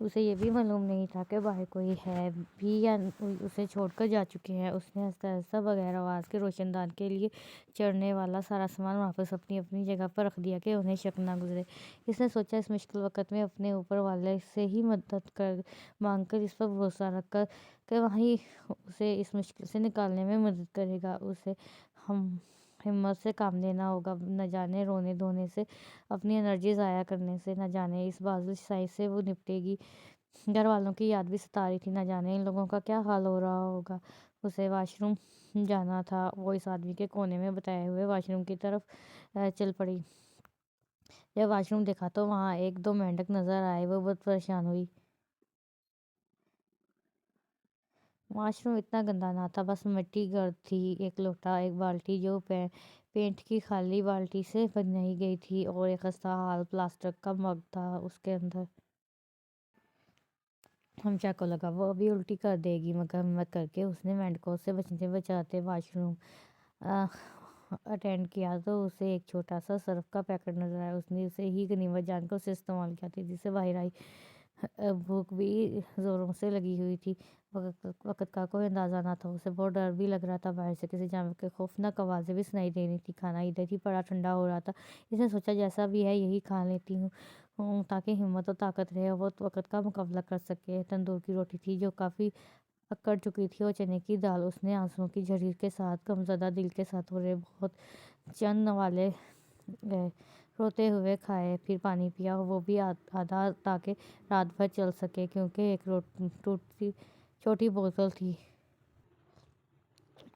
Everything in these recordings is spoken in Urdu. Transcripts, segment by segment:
اسے یہ بھی معلوم نہیں تھا کہ باہر کوئی ہے بھی یا اسے چھوڑ کر جا چکے ہیں۔ اس نے آہستہ آہستہ بغیر آواز کے روشن دان کے لیے چڑھنے والا سارا سامان واپس اپنی اپنی جگہ پر رکھ دیا کہ انہیں شک نہ گزرے۔ اس نے سوچا اس مشکل وقت میں اپنے اوپر والے سے ہی مدد مانگ کر اس پر بھروسہ رکھ کر کہ وہی اسے اس مشکل سے نکالنے میں مدد کرے گا۔ اسے ہمت سے کام لینا ہوگا، نہ جانے رونے دھونے سے، اپنی انرجی ضائع کرنے سے، نہ جانے اس بازل شاہی سے وہ نپٹے گی۔ گھر والوں کی یاد بھی ستا رہی تھی، نہ جانے ان لوگوں کا کیا حال ہو رہا ہوگا۔ اسے واش روم جانا تھا۔ وہ اس آدمی کے کونے میں بتائے ہوئے واش روم کی طرف چل پڑی۔ جب واش روم دیکھا تو وہاں ایک دو مینڈک نظر آئے۔ وہ بہت پریشان ہوئی۔ واش روم اتنا گندا نہ تھا، بس مٹی گرد تھی، ایک لوٹا، ایک بالٹی جو پینٹ کی خالی بالٹی سے بنائی گئی تھی، اور ایک خستہ حال پلاسٹک کا مگ تھا اس کے اندر۔ ہمشا کو لگا وہ ابھی الٹی کر دے گی، مگر ہمت کر کے اس نے مینڈکوں سے بچتے بچاتے واش روم اٹینڈ کیا تو اسے ایک چھوٹا سا سرف کا پیکٹ نظر آیا۔ اس نے اسے ہی غنیمت جان کر اسے استعمال کیا۔ تیزی سے باہر آئی۔ بھوک بھی زوروں سے لگی ہوئی تھی۔ وقت کا کوئی اندازہ نہ تھا۔ اسے بہت ڈر بھی لگ رہا تھا، باہر سے کسی جانور کی خوفناک آوازیں بھی سنائی دے رہی تھی۔ کھانا ادھر ہی پڑا ٹھنڈا ہو رہا تھا۔ اس نے سوچا جیسا بھی ہے یہی کھا لیتی ہوں تاکہ ہمت اور طاقت رہے اور وہ وقت کا مقابلہ کر سکے۔ تندور کی روٹی تھی جو کافی اکڑ چکی تھی، اور چنے کی دال۔ اس نے آنسوؤں کی جھڑی کے ساتھ، غمزدہ دل کے ساتھ، تھوڑے بہت چند نوالے گئے، روتے ہوئے کھائے، پھر پانی پیا، وہ بھی آدھا تاکہ رات بھر چل سکے، کیونکہ ایک چھوٹی بوتل تھی۔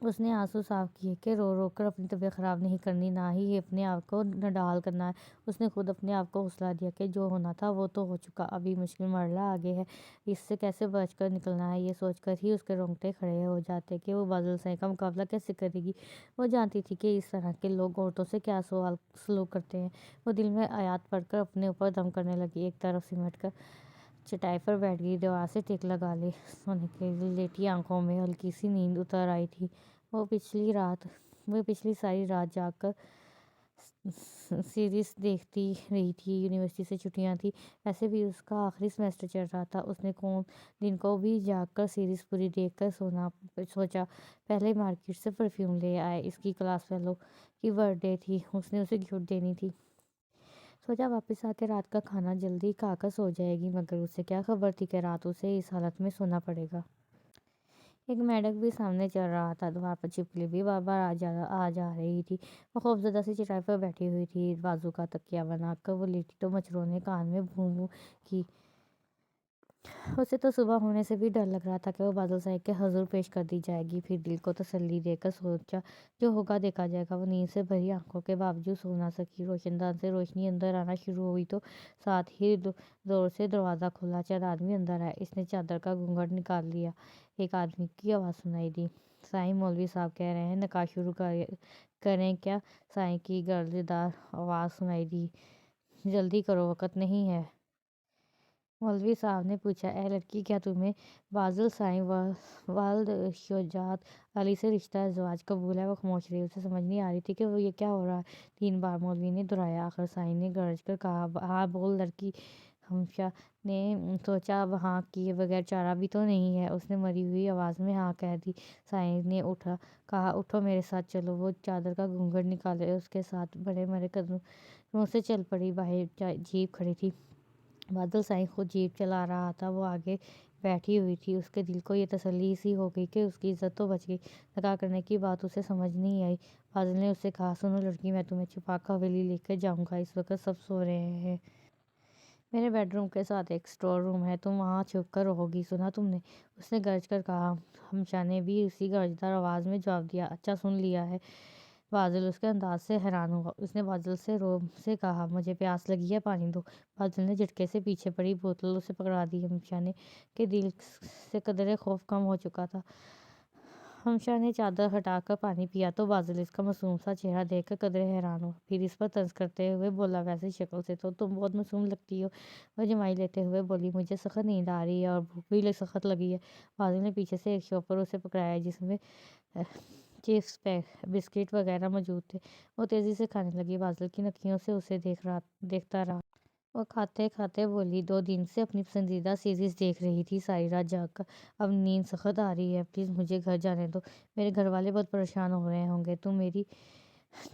اس نے آنسو صاف کیے کہ رو رو کر اپنی طبیعت خراب نہیں کرنی، نہ ہی اپنے آپ کو نڈال کرنا ہے۔ اس نے خود اپنے آپ کو حوصلہ دیا کہ جو ہونا تھا وہ تو ہو چکا، ابھی مشکل مرحلہ آگے ہے، اس سے کیسے بچ کر نکلنا ہے۔ یہ سوچ کر ہی اس کے رونگٹے کھڑے ہو جاتے کہ وہ بازل شاہی کا مقابلہ کیسے کرے گی۔ وہ جانتی تھی کہ اس طرح کے لوگ عورتوں سے کیا سلوک کرتے ہیں۔ وہ دل میں آیات پڑھ کر اپنے اوپر دم کرنے لگی، ایک طرف سمٹ کر چٹائی پر بیٹھ گئی، دیوار سے ٹیک لگا لی، سونے کے لیے لیٹی، آنکھوں میں ہلکی سی نیند اتر آئی تھی۔ وہ پچھلی ساری رات جاگ کر سیریز دیکھتی رہی تھی۔ یونیورسٹی سے چھٹیاں تھیں، ویسے بھی اس کا آخری سیمسٹر چل رہا تھا۔ اس نے دن کو بھی جاگ کر سیریز پوری دیکھ کر سوچا پہلے مارکیٹ سے پرفیوم لے آئے، اس کی کلاس فیلو کی برتھ ڈے تھی، اس نے اسے گفٹ دینی تھی۔ سوچا واپس آ کے رات کا کھانا جلدی کھا کر سو جائے گی، مگر اسے کیا خبر تھی کہ رات اسے اس حالت میں سونا پڑے گا۔ ایک مینڈک بھی سامنے چل رہا تھا، دیوار پر چھپکلی بھی بار بار آ جا رہی تھی۔ وہ خوفزدہ سی چٹائی پر بیٹھی ہوئی تھی، بازو کا تکیہ بنا کر وہ لیٹی تو مچھروں نے کان میں بھوں بھوں کی۔ اسے تو صبح ہونے سے بھی ڈر لگ رہا تھا کہ وہ بادل شاہی کے حضور پیش کر دی جائے گی۔ پھر دل کو تسلی دے کر سوچا جو ہوگا دیکھا جائے گا۔ وہ نیند سے بھری آنکھوں کے باوجود سو نہ سکی۔ روشن دان سے روشنی اندر آنا شروع ہوئی تو ساتھ ہی زور سے دروازہ کھلا۔ چند آدمی اندر آئے۔ اس نے چادر کا گھونگھٹ نکال لیا۔ ایک آدمی کی آواز سنائی دی، سائیں مولوی صاحب کہہ رہے ہیں نکاح شروع کریں کیا؟ سائیں کی گرجدار آواز سنائی دی، جلدی کرو وقت نہیں ہے۔ مولوی صاحب نے پوچھا، اے لڑکی، کیا تمہیں بازل سائیں والد شجاعت علی سے رشتہ ازدواج قبول ہے؟ وہ خاموش رہی، اسے سمجھ نہیں آ رہی تھی کہ یہ کیا ہو رہا ہے۔ 3 بار مولوی نے دہرایا، آخر سائیں نے گرج کر کہا، ہاں بول لڑکی۔ ہمشا نے سوچا اب ہاں کیے بغیر چارہ بھی تو نہیں ہے۔ اس نے مری ہوئی آواز میں ہاں کہہ دی۔ سائیں نے کہا، اٹھو میرے ساتھ چلو۔ وہ چادر کا گھونگھٹ نکالے اس کے ساتھ بڑے بڑے قدموں سے چل پڑی۔ باہر جیپ کھڑی تھی، بادل سائیں خود جیپ چلا رہا تھا، وہ آگے بیٹھی ہوئی تھی۔ اس کے دل کو یہ تسلی سی ہو گئی کہ اس کی عزت تو بچ گئی۔ نکاح کرنے کی بات اسے سمجھ نہیں آئی۔ بادل نے اس سے کہا، سنو لڑکی، میں تمہیں چھپا کر حویلی لے کر جاؤں گا، اس وقت سب سو رہے ہیں۔ میرے بیڈ روم کے ساتھ ایک اسٹور روم ہے، تم وہاں چھپ کر رہو گی، سنا تم نے؟ اس نے گرج کر کہا۔ ہمشا نے بھی اسی گرجدار آواز میں جواب دیا، اچھا سن لیا ہے۔ بادل اس کے انداز سے حیران ہوا۔ اس نے بادل سے روب سے کہا، مجھے پیاس لگی ہے، پانی دو۔ بادل نے جھٹکے سے پیچھے پڑی بوتل اسے پکڑا دی۔ ہمشا کے دل سے قدرے خوف کم ہو چکا تھا۔ ہمشا نے چادر ہٹا کر پانی پیا تو بادل اس کا معصوم سا چہرہ دیکھ کر قدرے حیران ہوا، پھر اس پر طنز کرتے ہوئے بولا، ویسی شکل سے تو تم بہت معصوم لگتی ہو۔ وہ جمائی لیتے ہوئے بولی، مجھے سخت نیند آ رہی ہے اور بھوک بھی سخت لگی ہے۔ بادل نے پیچھے سے ایک شوپر اسے پکڑایا جس میں چپس، بسکٹ وغیرہ موجود تھے۔ وہ تیزی سے کھانے لگی۔ بادل کی نکیوں سے اسے دیکھتا رہا۔ وہ کھاتے کھاتے بولی، 2 دن سے اپنی پسندیدہ سیریز دیکھ رہی تھی، ساری رات جاگ کر، اب نیند سخت آ رہی ہے، پلیز مجھے گھر جانے دو، میرے گھر والے بہت پریشان ہو رہے ہوں گے،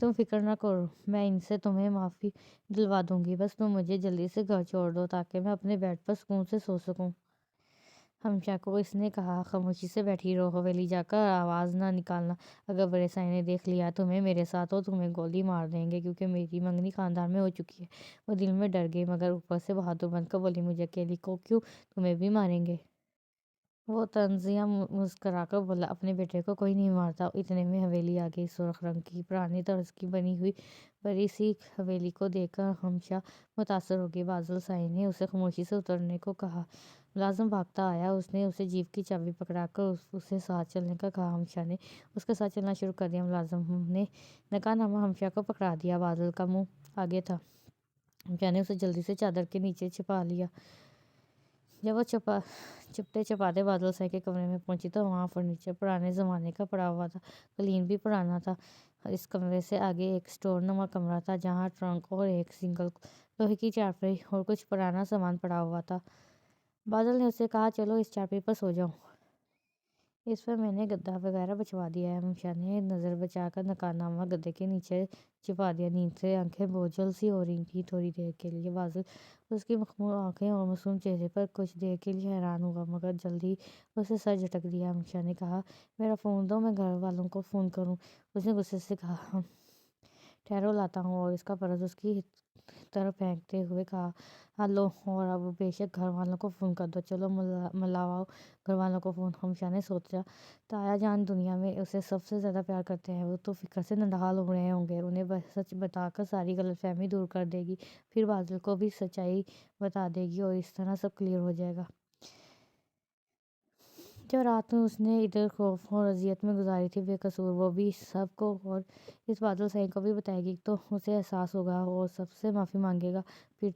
تم فکر نہ کرو، میں ان سے تمہیں معافی دلوا دوں گی، بس تم مجھے جلدی سے گھر چھوڑ دو تاکہ میں اپنے بیڈ پر سکون سے سو سکوں۔ ہمشا کو اس نے کہا، خاموشی سے بیٹھی رہو، حویلی جا کر آواز نہ نکالنا، اگر بڑے سائیں نے دیکھ لیا تمہیں میرے ساتھ تو تمہیں گولی مار دیں گے، کیونکہ میری منگنی خاندان میں ہو چکی ہے۔ وہ دل میں ڈر گئی مگر اوپر سے بہادر بن کر بولی، مجھے اکیلی کو کیوں، تمہیں بھی ماریں گے۔ وہ طنزیہ مسکرا کر بولا، اپنے بیٹے کو کوئی نہیں مارتا۔ اتنے میں حویلی آ گئی، سرخ رنگ کی پرانے طرز کی بنی ہوئی بڑی سی حویلی کو دیکھ کر ہمشا متاثر ہو گئی۔ بادل سائی نے اسے خاموشی سے اترنے کو کہا۔ ملازم بھاگتا آیا، اس نے اسے جیپ کی چابی پکڑا کر اسے ساتھ چلنے کا کہا۔ ہمشا نے اس کے ساتھ چلنا شروع کر دیا۔ ملازم نے نکاح نامہ ہمشا کو پکڑا دیا، بادل کا منہ آگے تھا۔ ہمشا نے اسے جلدی سے چادر کے نیچے چھپا لیا۔ جب وہ چپتے چپاتے بادل سائی کے کمرے میں پہنچی تو وہاں فرنیچر پرانے زمانے کا پڑا ہوا تھا، قالین بھی پرانا تھا۔ اس کمرے سے آگے ایک اسٹور نما کمرہ تھا جہاں ٹرنک اور ایک سنگل لوہے کی چارپائی اور کچھ پرانا سامان پڑا ہوا تھا۔ بادل نے اسے کہا، چلو اس چارپائی پر سو جاؤ، اس پر میں نے گدا وغیرہ بچھوا دیا ہے۔ ہمشا نے نظر بچا کر نکاح نامہ گدے کے نیچے چھپا دیا۔ نیند سے آنکھیں بوجھل سی ہو رہی تھیں تھوڑی دیر کے لیے۔ بادل اس کی مخمور آنکھیں اور معصوم چہرے پر کچھ دیر کے لیے حیران ہوا مگر جلدی اسے سر جھٹک دیا۔ ہمشا نے کہا، میرا فون دو، میں گھر والوں کو فون کروں۔ اس نے غصے سے کہا، ٹھہرو لاتا ہوں، اور اس کا پرس اس کی طرف پھینکتے ہوئے کہا، لو، اور اب بے شک گھر والوں کو فون کر دو، چلو ملاؤ گھر والوں کو فون۔ ہمشا نے سوچا، تایا جان دنیا میں اسے سب سے زیادہ پیار کرتے ہیں، وہ تو فکر سے نڈھال ہو رہے ہوں گے، انہیں سچ بتا کر ساری غلط فہمی دور کر دے گی، پھر بادل کو بھی سچائی بتا دے گی اور اس طرح سب کلیئر ہو جائے گا۔ جو رات اس نے ادھر خوف اور اذیت میں گزاری تھی بے قصور، وہ بھی سب کو اور اس بادل سائی کو بھی بتائے گی تو اسے احساس ہوگا اور سب سے معافی مانگے گا، پھر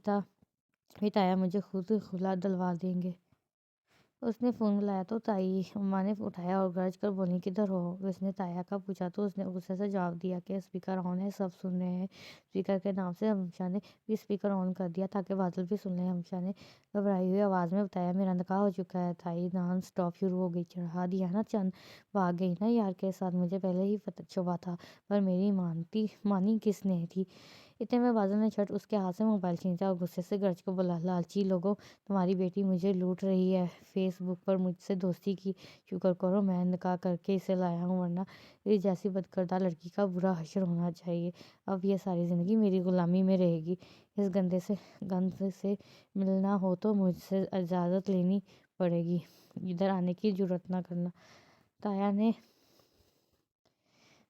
تایا مجھے خود خلا دلوا دیں گے۔ اس نے فون ملایا تو تائی اماں نے اٹھایا اور گرج کر بولی، کدھر ہو؟ اس نے تایا کا پوچھا تو اس نے غصے سے جواب دیا کہ اسپیکر آن ہے، سب سن رہے ہیں۔ اسپیکر کے نام سے ہمشا نے بھی اسپیکر آن کر دیا تاکہ بادل بھی سن لیں۔ ہمشا نے گھبرائی ہوئی آواز میں بتایا، میرا نکاح ہو چکا ہے۔ تائی نان سٹاپ شروع ہو گئی، چڑھا دیا نا چند، بھاگ گئی نا یار کے ساتھ، مجھے پہلے ہی شبہ تھا، پر میری مانی کس نے تھی؟ اتنے میں بادل نے جھٹ اس کے ہاتھ سے موبائل چھینتا اور غصے سے گرج کو بولا، لالچی لوگوں، تمہاری بیٹی مجھے لوٹ رہی ہے، فیس بک پر مجھ سے دوستی کی، شکر کرو میں نکاح کر کے اسے لایا ہوں، ورنہ اس جیسی بدکردہ لڑکی کا برا حشر ہونا چاہیے، اب یہ ساری زندگی میری غلامی میں رہے گی، اس گند سے ملنا ہو تو مجھ سے اجازت لینی پڑے گی، ادھر آنے کی جرات نہ کرنا۔ تایا نے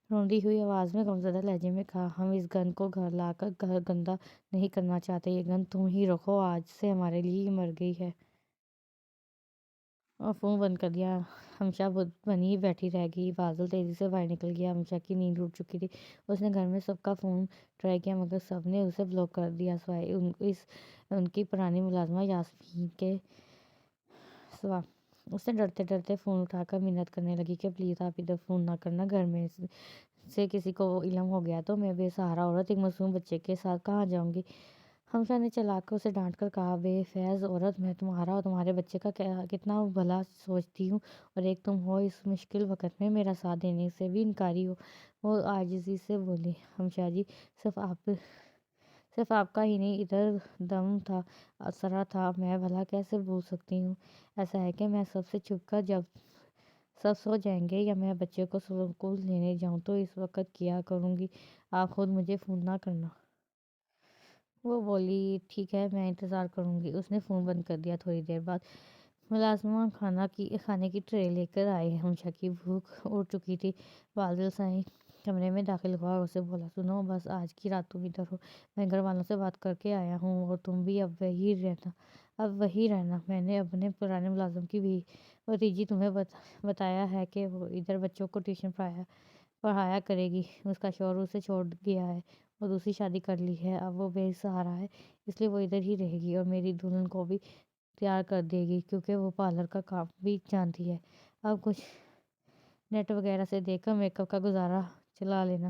روندی ہوئی آواز میں غمزدہ لہجے میں کہا، ہم اس گند کو گھر لا کر گھر گندا نہیں کرنا چاہتے، یہ گند تم ہی رکھو، آج سے ہمارے لیے یہ مر گئی ہے۔ اور فون بند کر دیا۔ ہمشا بنی بیٹھی رہ گئی۔ بادل تیزی سے باہر نکل گیا۔ ہمشا کی نیند ٹوٹ چکی تھی۔ اس نے گھر میں سب کا فون ٹرائی کیا مگر سب نے اسے بلاک کر دیا سوائے ان کی پرانی ملازمہ یاسمین کے سوا۔ اس نے ڈرتے ڈرتے فون اٹھا کر منت کرنے لگی کہ پلیز آپ ادھر فون نہ کرنا، گھر میں سے کسی کو علم ہو گیا تو میں بے سہارا عورت ایک معصوم بچے کے ساتھ کہاں جاؤں گی۔ ہمشا نے چلا کر اسے ڈانٹ کر کہا، بے فیض عورت، میں تمہارا اور تمہارے بچے کا کتنا بھلا سوچتی ہوں، اور ایک تم ہو اس مشکل وقت میں میرا ساتھ دینے سے بھی انکاری ہو۔ وہ عاجزی سے بولی، ہمشا جی، صرف آپ کا ہی نہیں، ادھر دم تھا، اسرا تھا، میں بھلا کیسے بھول سکتی ہوں؟ ایسا ہے کہ میں سب سے چھپ کر جب سب سو جائیں گے یا میں بچے کو اسکول لینے جاؤں تو اس وقت کیا کروں گی، آپ خود مجھے فون نہ کرنا۔ وہ بولی، ٹھیک ہے، میں انتظار کروں گی۔ اس نے فون بند کر دیا۔ تھوڑی دیر بعد ملازمہ کھانے کی ٹرے لے کر آئی۔ ہمشا کی بھوک اڑ چکی تھی۔ بادل سائی کمرے میں داخل ہوا اور اسے بولا، سنو، بس آج کی رات تم ادھر ہو، میں گھر والوں سے بات کر کے آیا ہوں اور تم بھی اب وہی رہنا، میں نے اپنے پرانے ملازم کی بھتیجی تمہیں بتایا ہے کہ وہ ادھر بچوں کو ٹیوشن پڑھایا کرے گی، اس کا شوہر اسے چھوڑ گیا ہے، وہ دوسری شادی کر لی ہے، اب وہ بے سہارا ہے، اس لیے وہ ادھر ہی رہے گی اور میری دلہن کو بھی تیار کر دے گی کیونکہ وہ پارلر کا کام بھی جانتی ہے، اب کچھ نیٹ وغیرہ سے دیکھ کر میک اپ کا گزارا چلا لینا۔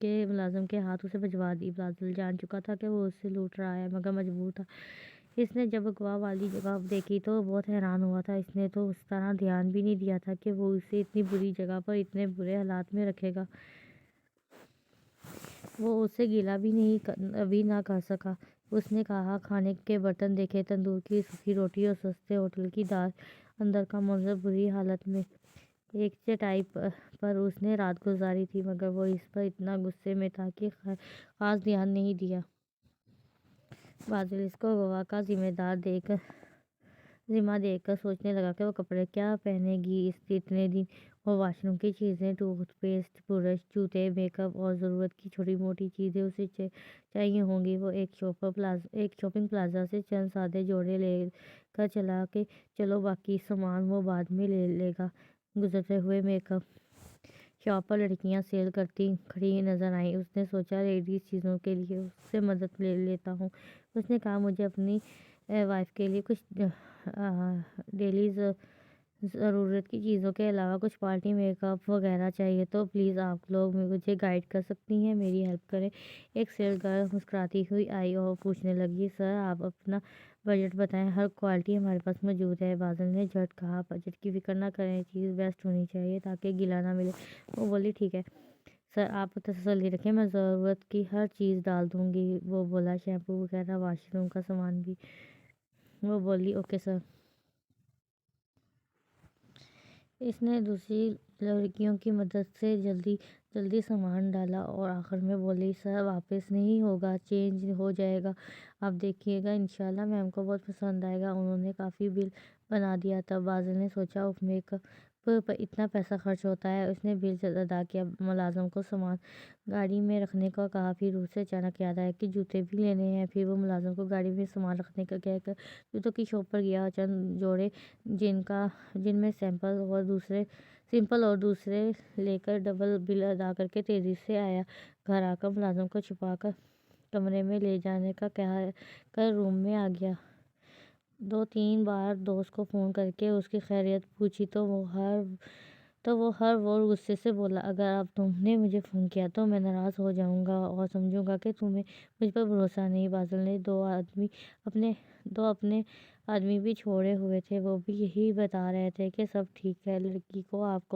کے ملازم کے ہاتھ اسے بھجوا دی۔ بازل جان چکا تھا کہ وہ اسے لوٹ رہا ہے مگر مجبور تھا۔ اس نے جب اغوا والی جگہ دیکھی تو بہت حیران ہوا تھا۔ اس نے تو اس طرح دھیان بھی نہیں دیا تھا کہ وہ اسے اتنی بری جگہ پر اتنے برے حالات میں رکھے گا۔ وہ اس سے گلہ بھی نہ کر سکا۔ اس نے کہا کھانے کے برتن دیکھے، تندور کی سوکھی روٹی اور سستے ہوٹل کی دال۔ اندر کا منظر بری حالت میں ایک چٹائی پر اس نے رات گزاری تھی مگر وہ اس پر اتنا غصے میں تھا کہ خاص دھیان نہیں دیا۔ بازل اس کو اغوا کا ذمہ دیکھ کر سوچنے لگا کہ وہ کپڑے کیا پہنے گی اتنے دن، اور واش روم کی چیزیں، ٹوتھ پیسٹ، برش، جوتے، میک اپ اور ضرورت کی چھوٹی موٹی چیزیں اسے چاہیے ہوں گی۔ وہ ایک شاپنگ پلازا سے چند سادے جوڑے لے کر چلا کہ چلو باقی سامان وہ بعد میں لے لے گا۔ گزرتے ہوئے میک اپ شاپ پر لڑکیاں سیل کرتی کھڑی نظر آئیں۔ اس نے سوچا لیڈیز چیزوں کے لیے اس سے مدد لے لیتا ہوں۔ اس نے کہا مجھے اپنی وائف کے لیے کچھ ڈیلی ضرورت کی چیزوں کے علاوہ کچھ پارٹی میک اپ وغیرہ چاہیے، تو پلیز آپ لوگ مجھے گائیڈ کر سکتی ہیں، میری ہیلپ کریں۔ ایک سیل گرل مسکراتی ہوئی آئی اور پوچھنے لگی سر آپ اپنا بجٹ بتائیں، ہر کوالٹی ہمارے پاس موجود ہے۔ بازل نے جھٹ کہا بجٹ کی فکر نہ کریں، چیز بیسٹ ہونی چاہیے تاکہ گلہ نہ ملے۔ وہ بولی ٹھیک ہے سر، آپ تسلی رکھیں، میں ضرورت کی ہر چیز ڈال دوں گی۔ وہ بولا شیمپو وغیرہ، واش روم کا سامان بھی۔ وہ بولی اوکے سر۔ اس نے دوسری لڑکیوں کی مدد سے جلدی سامان ڈالا اور آخر میں بولی سر واپس نہیں ہوگا، چینج ہو جائے گا، آپ دیکھیے گا انشاءاللہ میم کو بہت پسند آئے گا۔ انہوں نے کافی بل بنا دیا تھا۔ بازل نے سوچا اف میک اپ پر اتنا پیسہ خرچ ہوتا ہے۔ اس نے بل ادا کیا، ملازم کو سامان گاڑی میں رکھنے کو کہا، پھر اسے اچانک یاد آیا کہ جوتے بھی لینے ہیں۔ پھر وہ ملازم کو گاڑی میں سامان رکھنے کا کہہ کر جوتوں کی شاپ پر گیا اور چند جوڑے جن میں سمپل اور دوسرے لے کر ڈبل بل ادا کر کے تیزی سے آیا۔ گھر آ کر ملازم کو چھپا کر کمرے میں لے جانے کا کہہ کر روم میں آ گیا۔ 2-3 بار دوست کو فون کر کے اس کی خیریت پوچھی تو وہ ہر وقت غصے سے بولا اگر اب تم نے مجھے فون کیا تو میں ناراض ہو جاؤں گا اور سمجھوں گا کہ تمہیں مجھ پر بھروسہ نہیں۔ بازل نے دو اپنے آدمی بھی چھوڑے ہوئے تھے، وہ بھی یہی بتا رہے تھے کہ سب ٹھیک ہے۔ لڑکی کو آپ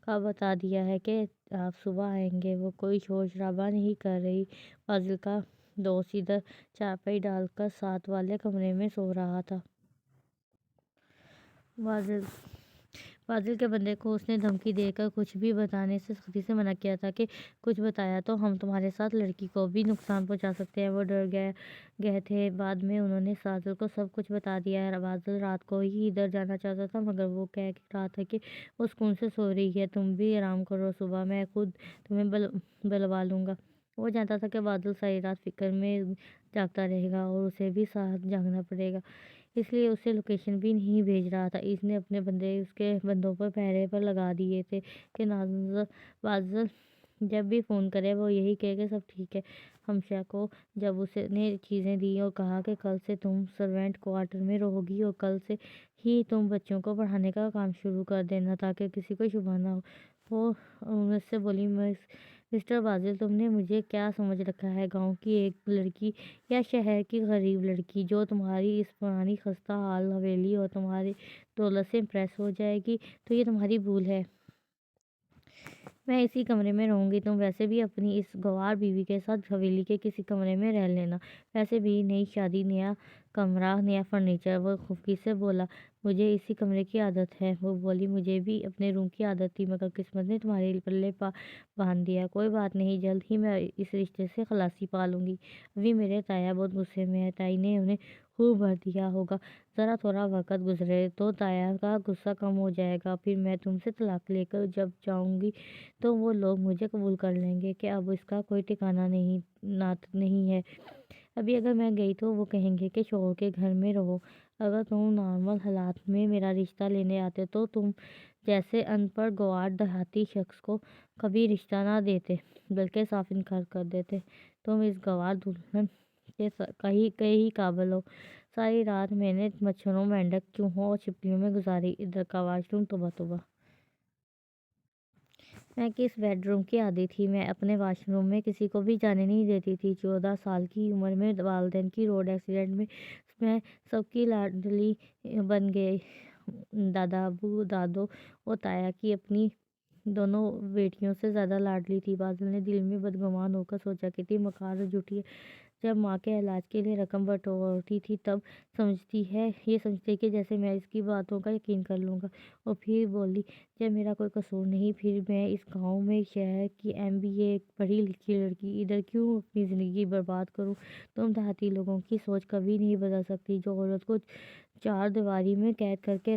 کا بتا دیا ہے کہ آپ صبح آئیں گے۔ وہ کوئی شور شرابہ نہیں کر رہی۔ بازل کا دوست ادھر چارپائی ڈال کر ساتھ والے کمرے میں سو رہا تھا۔ بازل کے بندے کو اس نے دھمکی دے کر کچھ بھی بتانے سے سختی سے منع کیا تھا کہ کچھ بتایا تو ہم تمہارے ساتھ لڑکی کو بھی نقصان پہنچا سکتے ہیں۔ وہ ڈر گئے تھے۔ بعد میں انہوں نے بازل کو سب کچھ بتا دیا ہے۔ بازل رات کو ہی ادھر جانا چاہتا تھا مگر وہ کہہ رہا تھا کہ وہ سکون سے سو رہی ہے، تم بھی آرام کرو، صبح میں خود تمہیں بلوا لوں گا۔ وہ جانتا تھا کہ بازل ساری رات فکر میں جاگتا رہے گا اور اسے بھی ساتھ جاگنا پڑے گا، اس لیے اسے لوکیشن بھی نہیں بھیج رہا تھا۔ اس نے اپنے بندے اس کے بندوں پر پہرے پر لگا دیے تھے کہ بازل جب بھی فون کرے وہ یہی کہے کہ سب ٹھیک ہے۔ ہمشہ کو جب اس نے چیزیں دی اور کہا کہ کل سے تم سرونٹ کوارٹر میں رہو گی اور کل سے ہی تم بچوں کو پڑھانے کا کام شروع کر دینا تاکہ کسی کو شبہ نہ ہو، وہ اس سے بولی مسٹر بازل تم نے مجھے کیا سمجھ رکھا ہے، گاؤں کی ایک لڑکی یا شہر کی غریب لڑکی جو تمہاری اس پرانی خستہ حال حویلی اور تمہاری دولت سے امپریس ہو جائے گی، تو یہ تمہاری بھول ہے۔ میں اسی کمرے میں رہوں گی، تم ویسے بھی اپنی اس گنوار بیوی کے ساتھ حویلی کے کسی کمرے میں رہ لینا، ویسے بھی نئی شادی، نیا کمرہ، نیا فرنیچر۔ وہ خفگی سے بولا مجھے اسی کمرے کی عادت ہے۔ وہ بولی مجھے بھی اپنے روم کی عادت تھی مگر قسمت نے تمہارے پلے باندھ دیا، کوئی بات نہیں، جلد ہی میں اس رشتے سے خلاصی پا لوں گی۔ ابھی میرے تایا بہت غصے میں ہیں، تائی نے انہیں خوب بھر دیا ہوگا، ذرا تھوڑا وقت گزرے تو تایا کا غصہ کم ہو جائے گا، پھر میں تم سے طلاق لے کر جب جاؤں گی تو وہ لوگ مجھے قبول کر لیں گے کہ اب اس کا کوئی ٹھکانہ نہیں ہے۔ ابھی اگر میں گئی تو وہ کہیں گے کہ شوہر کے گھر میں رہو، اگر تم نارمل حالات میں میرا رشتہ لینے آتے تو تم جیسے ان پڑھ گنوار دیہاتی شخص کو کبھی رشتہ نہ دیتے بلکہ صاف انکار کر دیتے۔ تم اس گنوار دلہن کے ہی قابل ہو۔ ساری رات میں نے مچھروں، مینڈک، چوہوں اور چھپکلیوں میں گزاری، ادھر کا واش روم توبہ توبہ۔ میں کس بیڈ روم کی عادی تھی، میں اپنے واش روم میں کسی کو بھی جانے نہیں دیتی تھی۔ 14 سال کی عمر میں والدین کی روڈ ایکسیڈنٹ میں سب کی لاڈلی بن گئی۔ دادا، ابو، دادو اور تایا کی اپنی دونوں بیٹیوں سے زیادہ لاڈلی تھی۔ بادل نے دل میں بدگمان ہو کر سوچا، کتنی مکار اور جھوٹی ہے۔ جب ماں کے علاج کے لیے رقم بٹورتی تھی تب یہ سمجھتی کہ جیسے میں اس کی باتوں کا یقین کر لوں گا۔ اور پھر بولی، جب میرا کوئی قصور نہیں، پھر میں اس گاؤں میں شہر کی MBA پڑھی لکھی لڑکی ادھر کیوں اپنی زندگی برباد کروں؟ تم دیہاتی لوگوں کی سوچ کبھی نہیں بدل سکتی، جو عورت کو 4 دیواری میں قید کر کے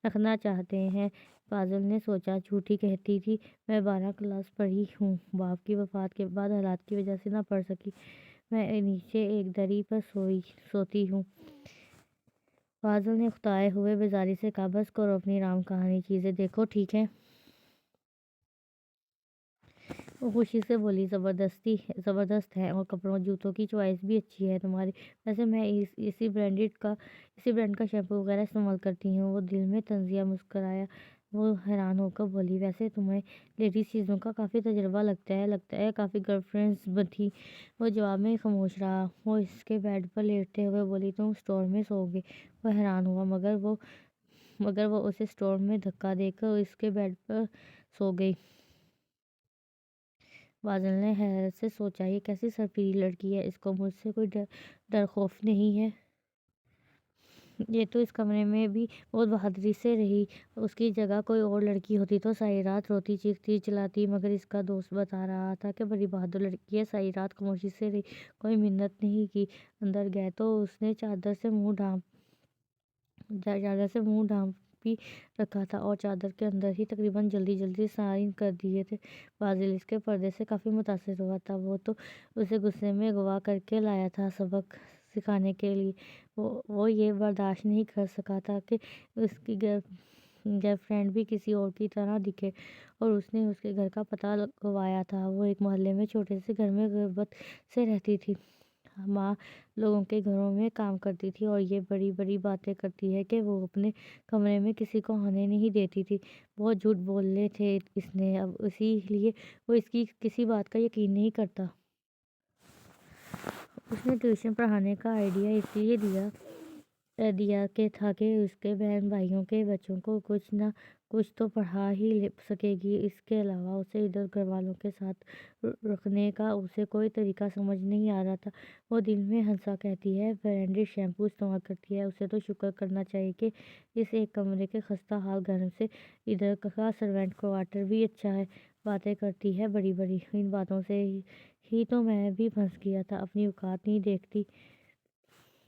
رکھنا چاہتے ہیں۔ بادل نے سوچا، جھوٹی کہتی تھی، میں 12 کلاس پڑھی ہوں، باپ کی وفات کے بعد حالات کی وجہ سے نہ پڑھ سکی، میں نیچے ایک دری پر سوتی ہوں۔ بادل نے اکتائے ہوئے بیزاری سے کہا، بس کرو اپنی رام کہانی، چیزیں دیکھو ٹھیک ہے۔ وہ خوشی سے بولی، زبردست ہے، اور کپڑوں جوتوں کی چوائس بھی اچھی ہے تمہاری، ویسے میں اسی برانڈ کا شیمپو وغیرہ استعمال کرتی ہوں۔ وہ دل میں طنزیہ مسکرایا۔ وہ حیران ہو کر بولی، ویسے تمہیں لیڈیز چیزوں کا کافی تجربہ لگتا ہے کافی گرل فرینڈز تھی۔ وہ جواب میں خاموش رہا۔ وہ اس کے بیڈ پر لیٹتے ہوئے بولی، تم اسٹور میں سو گے؟ وہ حیران ہوا، مگر وہ اسے اسٹور میں دھکا دے کر اس کے بیڈ پر سو گئی۔ بادل نے حیرت سے سوچا، یہ کیسی سرپیری لڑکی ہے، اس کو مجھ سے کوئی ڈر خوف نہیں ہے؟ یہ تو اس کمرے میں بھی بہت بہادری سے رہی، اس کی جگہ کوئی اور لڑکی ہوتی تو ساری رات روتی چیختی چلاتی، مگر اس کا دوست بتا رہا تھا کہ بڑی بہادر لڑکی ہے، ساری رات خاموشی سے رہی، کوئی منت نہیں کی۔ اندر گئے تو اس نے چادر سے منہ ڈھانپ بھی رکھا تھا اور چادر کے اندر ہی تقریباً جلدی سائن کر دیے تھے۔ بادل اس کے پردے سے کافی متاثر ہوا تھا، وہ تو اسے غصے میں اغوا کر کے لایا تھا سبق سکھانے کے لیے۔ وہ یہ برداشت نہیں کر سکا تھا کہ اس کی گرل فرینڈ بھی کسی اور کی طرح دکھے، اور اس نے اس کے گھر کا پتہ لگوایا تھا۔ وہ ایک محلے میں چھوٹے سے گھر میں غربت سے رہتی تھی۔ ماں لوگوں کے گھروں میں کام کرتی تھی اور یہ بڑی بڑی باتیں کرتی ہے کہ وہ اپنے کمرے میں کسی کو آنے نہیں دیتی تھی۔ بہت جھوٹ بولے تھے اس نے، اب اسی لیے وہ اس کی کسی بات کا یقین نہیں کرتا۔ اس نے ٹیوشن پڑھانے کا آئیڈیا اس لیے دیا کہ تھا کہ اس کے بہن بھائیوں کے بچوں کو کچھ نہ کچھ تو پڑھا ہی سکے گی۔ اس کے علاوہ اسے ادھر گھر والوں کے ساتھ رکھنے کا اسے کوئی طریقہ سمجھ نہیں آ رہا تھا۔ وہ دل میں ہنسا، کہتی ہے برانڈڈ شیمپو استعمال کرتی ہے، اسے تو شکر کرنا چاہیے کہ اس ایک کمرے کے خستہ حال گھر سے ادھر کا سروینٹ کوارٹر بھی اچھا ہے۔ باتیں کرتی ہے بڑی بڑی، ان باتوں سے ہی تو میں بھی پھنس گیا تھا، اپنی اوقات نہیں دیکھتی،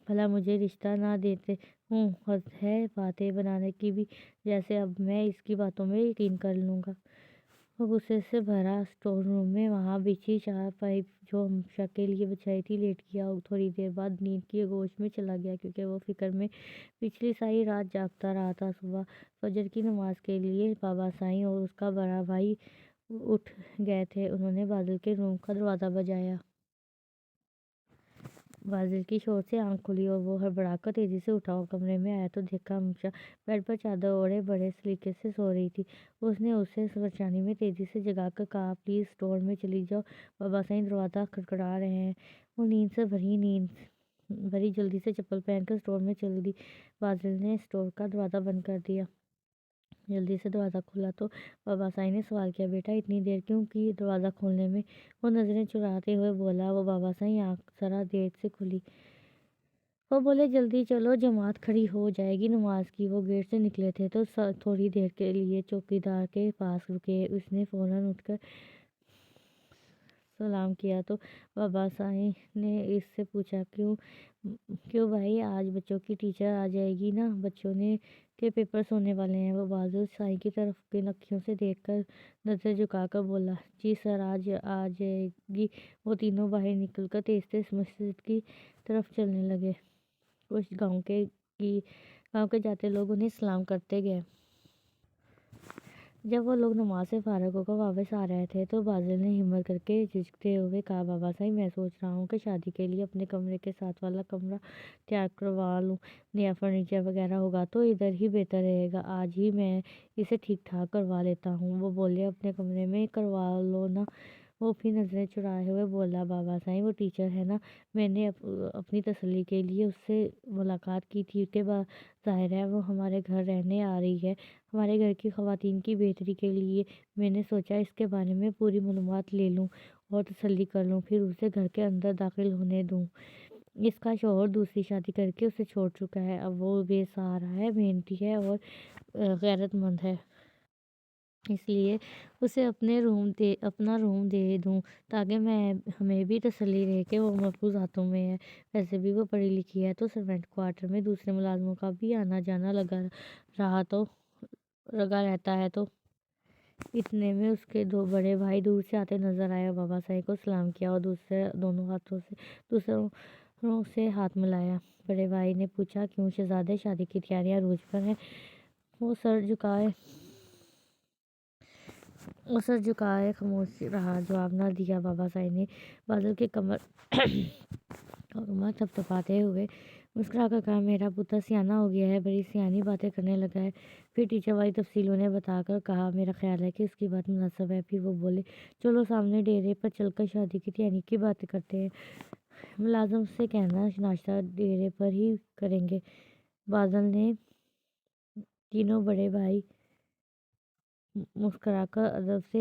بھلا مجھے رشتہ نہ دیتے ہوں، حد ہے باتیں بنانے کی بھی، جیسے اب میں اس کی باتوں میں یقین کر لوں گا۔ وہ غصے سے بھرا اسٹور روم میں وہاں بچھی چارپائی جو ہمیشہ کے لیے بچھائی تھی لیٹ گیا، اور تھوڑی دیر بعد نیند کی آغوش میں چلا گیا، کیونکہ وہ فکر میں پچھلی ساری رات جاگتا رہا تھا۔ صبح فجر کی نماز کے لیے بابا سائیں اور اس کا بڑا بھائی اٹھ گئے تھے۔ انہوں نے بادل کے روم کا دروازہ بجایا۔ بادل کی شور سے آنکھ کھلی اور وہ ہڑبڑا کر تیزی سے اٹھا اور کمرے میں آیا تو دیکھا ہمیشہ بیڈ پر چادر اوڑھے بڑے سلیقے سے سو رہی تھی۔ اس نے اسے پریشانی میں تیزی سے جگا کر کہا، پلیز اسٹور میں چلی جاؤ، بابا سائیں دروازہ کھٹکھٹا رہے ہیں۔ وہ نیند سے بھری جلدی سے چپل پہن کر اسٹور میں چل دی۔ بادل نے اسٹور کا دروازہ بند کر دیا۔ جلدی سے دروازہ کھولا تو بابا سائیں نے سوال کیا، بیٹا اتنی دیر کیوں کی دروازہ کھولنے میں؟ وہ نظریں چراتے ہوئے بولا، وہ بابا سائیں آنکھ ذرا دیر سے کھلی۔ وہ بولے، جلدی چلو، جماعت کھڑی ہو جائے گی نماز کی۔ وہ گیٹ سے نکلے تھے تو تھوڑی دیر کے لیے چوکیدار کے پاس رکے۔ اس نے فوراً اٹھ کر سلام کیا تو بابا سائیں نے اس سے پوچھا، کیوں بھائی، آج بچوں کی ٹیچر آ جائے گی نا، بچوں کے پیپرز ہونے والے ہیں۔ وہ بادل سائیں کی طرف کن اکھیوں سے دیکھ کر نظر جھکا کر بولا، جی سر، آج آ جائے گی۔ وہ تینوں باہر نکل کر تیز مسجد کی طرف چلنے لگے۔ کچھ گاؤں کے جاتے لوگ انہیں سلام کرتے گئے۔ جب وہ لوگ نماز سے فارغ ہو کر واپس آ رہے تھے تو بازل نے ہمت کر کے جھجکتے ہوئے کہا، بابا صاحب میں سوچ رہا ہوں کہ شادی کے لیے اپنے کمرے کے ساتھ والا کمرہ تیار کروا لوں، نیا فرنیچر وغیرہ ہوگا تو ادھر ہی بہتر رہے گا، آج ہی میں اسے ٹھیک ٹھاک کروا لیتا ہوں۔ وہ بولے، اپنے کمرے میں کروا لو نا۔ وہ پھر نظریں چرائے ہوئے بولا، بابا صاحب وہ ٹیچر ہے نا، میں نے اپنی تسلی کے لیے اس سے ملاقات کی تھی کہ ظاہر ہے وہ ہمارے گھر رہنے آ رہی ہے، ہمارے گھر کی خواتین کی بہتری کے لیے میں نے سوچا اس کے بارے میں پوری معلومات لے لوں اور تسلی کر لوں، پھر اسے گھر کے اندر داخل ہونے دوں۔ اس کا شوہر دوسری شادی کر کے اسے چھوڑ چکا ہے، اب وہ بے سہارا ہے، محنتی ہے اور غیرت مند ہے، اس لیے اسے اپنا روم دے دوں تاکہ ہمیں بھی تسلی رہے کہ وہ محفوظ ہاتھوں میں ہے۔ ویسے بھی وہ پڑھی لکھی ہے تو سروینٹ کوارٹر میں دوسرے ملازموں کا بھی آنا جانا لگا رہتا ہے۔ تو اتنے میں اس کے دو بڑے بھائی دور سے آتے نظر آئے، بابا صاحب کو سلام کیا اور دوسروں سے ہاتھ ملایا۔ بڑے بھائی نے پوچھا، کیوں شہزادے، شادی کی تیاریاں عروج پر ہیں؟ وہ سر جھکائے خاموش رہا، جواب نہ دیا۔ بابا صاحب نے بازل کے کمر تھپتھپاتے ہوئے مسکرا کر کہا، میرا پتر سیانہ ہو گیا ہے، بڑی سیانی باتیں کرنے لگا ہے۔ پھر ٹیچر والی تفصیل انہیں بتا کر کہا، میرا خیال ہے کہ اس کی بات مناسب ہے۔ پھر وہ بولے، چلو سامنے ڈیرے پر چل کر شادی کی تیاری کی باتیں کرتے ہیں، ملازم سے کہنا ناشتہ ڈیرے پر ہی کریں گے۔ بازل نے تینوں بڑے بھائی مسکرا کر ادب سے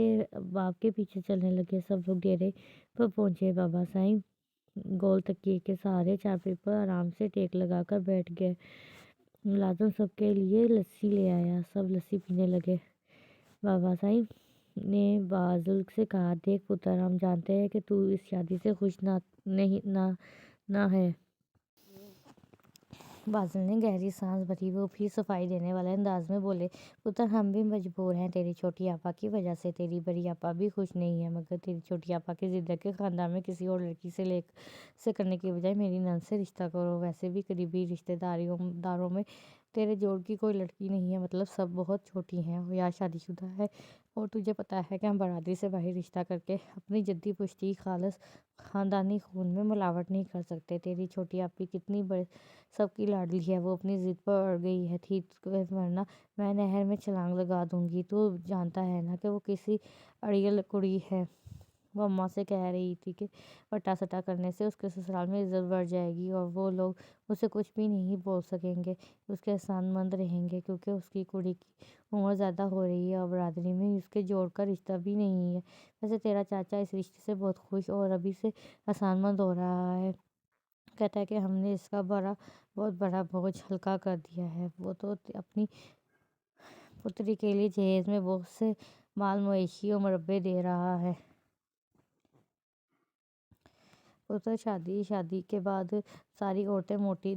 باپ کے پیچھے چلنے لگے۔ سب لوگ ڈیرے پر پہنچے۔ بابا صاحب گول تکیے کے سہارے چارپائی پر آرام سے ٹیک لگا کر بیٹھ گئے۔ ملازم سب کے لیے لسی لے آیا، سب لسی پینے لگے۔ بابا صاحب نے بازل سے کہا، دیکھ پتر، ہم جانتے ہیں کہ تو اس شادی سے خوش نہ ہے۔ بازل نے گہری سانس بھری، وہ پھر صفائی دینے والے انداز میں بولے، پتر ہم بھی مجبور ہیں، تیری چھوٹی آپا کی وجہ سے۔ تیری بڑی آپا بھی خوش نہیں ہے، مگر تیری چھوٹی آپا کی ضد ہے کہ خاندان میں کسی اور لڑکی سے کرنے کی بجائے میری نند سے رشتہ کرو۔ ویسے بھی قریبی رشتہ داروں میں تیرے جوڑ کی کوئی لڑکی نہیں ہے، مطلب سب بہت چھوٹی ہیں یا شادی شدہ ہے، اور تجھے پتہ ہے کہ ہم برادری سے باہر رشتہ کر کے اپنی جدی پشتی خالص خاندانی خون میں ملاوٹ نہیں کر سکتے۔ تیری چھوٹی آپی کتنی سب کی لاڈلی ہے، وہ اپنی ضد پر اڑ گئی تھی، ورنہ میں نہر میں چھلانگ لگا دوں گی۔ تو جانتا ہے نا کہ وہ کیسی اڑیل کڑی ہے۔ وہ اماں سے کہہ رہی تھی کہ وٹا سٹا کرنے سے اس کے سسرال میں عزت بڑھ جائے گی اور وہ لوگ اسے کچھ بھی نہیں بول سکیں گے، اس کے احسان مند رہیں گے، کیونکہ اس کی کڑی کی عمر زیادہ ہو رہی ہے اور برادری میں اس کے جوڑ کا رشتہ بھی نہیں ہے۔ ویسے تیرا چاچا اس رشتے سے بہت خوش اور ابھی سے احسان مند ہو رہا ہے، کہتا ہے کہ ہم نے اس کا بہت بڑا بوجھ ہلکا کر دیا ہے۔ وہ تو اپنی پتری کے لیے جہیز میں بہت سے مال مویشی اور مربے دے رہا ہے۔ پتر، شادی کے بعد ساری عورتیں موٹی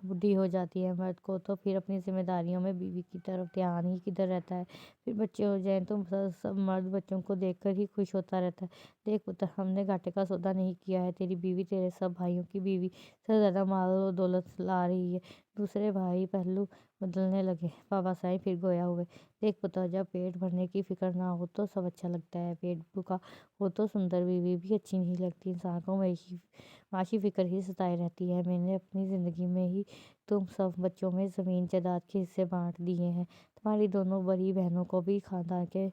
بڈھی ہو جاتی ہیں، مرد کو تو پھر اپنی ذمہ داریوں میں بیوی کی طرف دھیان ہی کدھر رہتا ہے۔ پھر بچے ہو جائیں تو سب مرد بچوں کو دیکھ کر ہی خوش ہوتا رہتا ہے۔ دیکھ پتر، ہم نے گھاٹے کا سودا نہیں کیا ہے، تیری بیوی تیرے سب بھائیوں کی بیوی سے زیادہ مال و دولت لا رہی ہے۔ دوسرے بھائی پہلو بدلنے لگے۔ بابا صاحب پھر گویا ہوئے، دیکھ پتر، جب پیٹ بھرنے کی فکر نہ ہو تو سب اچھا لگتا ہے، پیٹ بھوکا ہو تو سندر بیوی بھی اچھی نہیں لگتی، انسان کو معاشی فکر ہی ستائے رہتی ہے۔ میں نے اپنی زندگی میں ہی تم سب بچوں میں زمین جائیداد کے حصے بانٹ دیے ہیں، تمہاری دونوں بڑی بہنوں کو بھی خاندان کے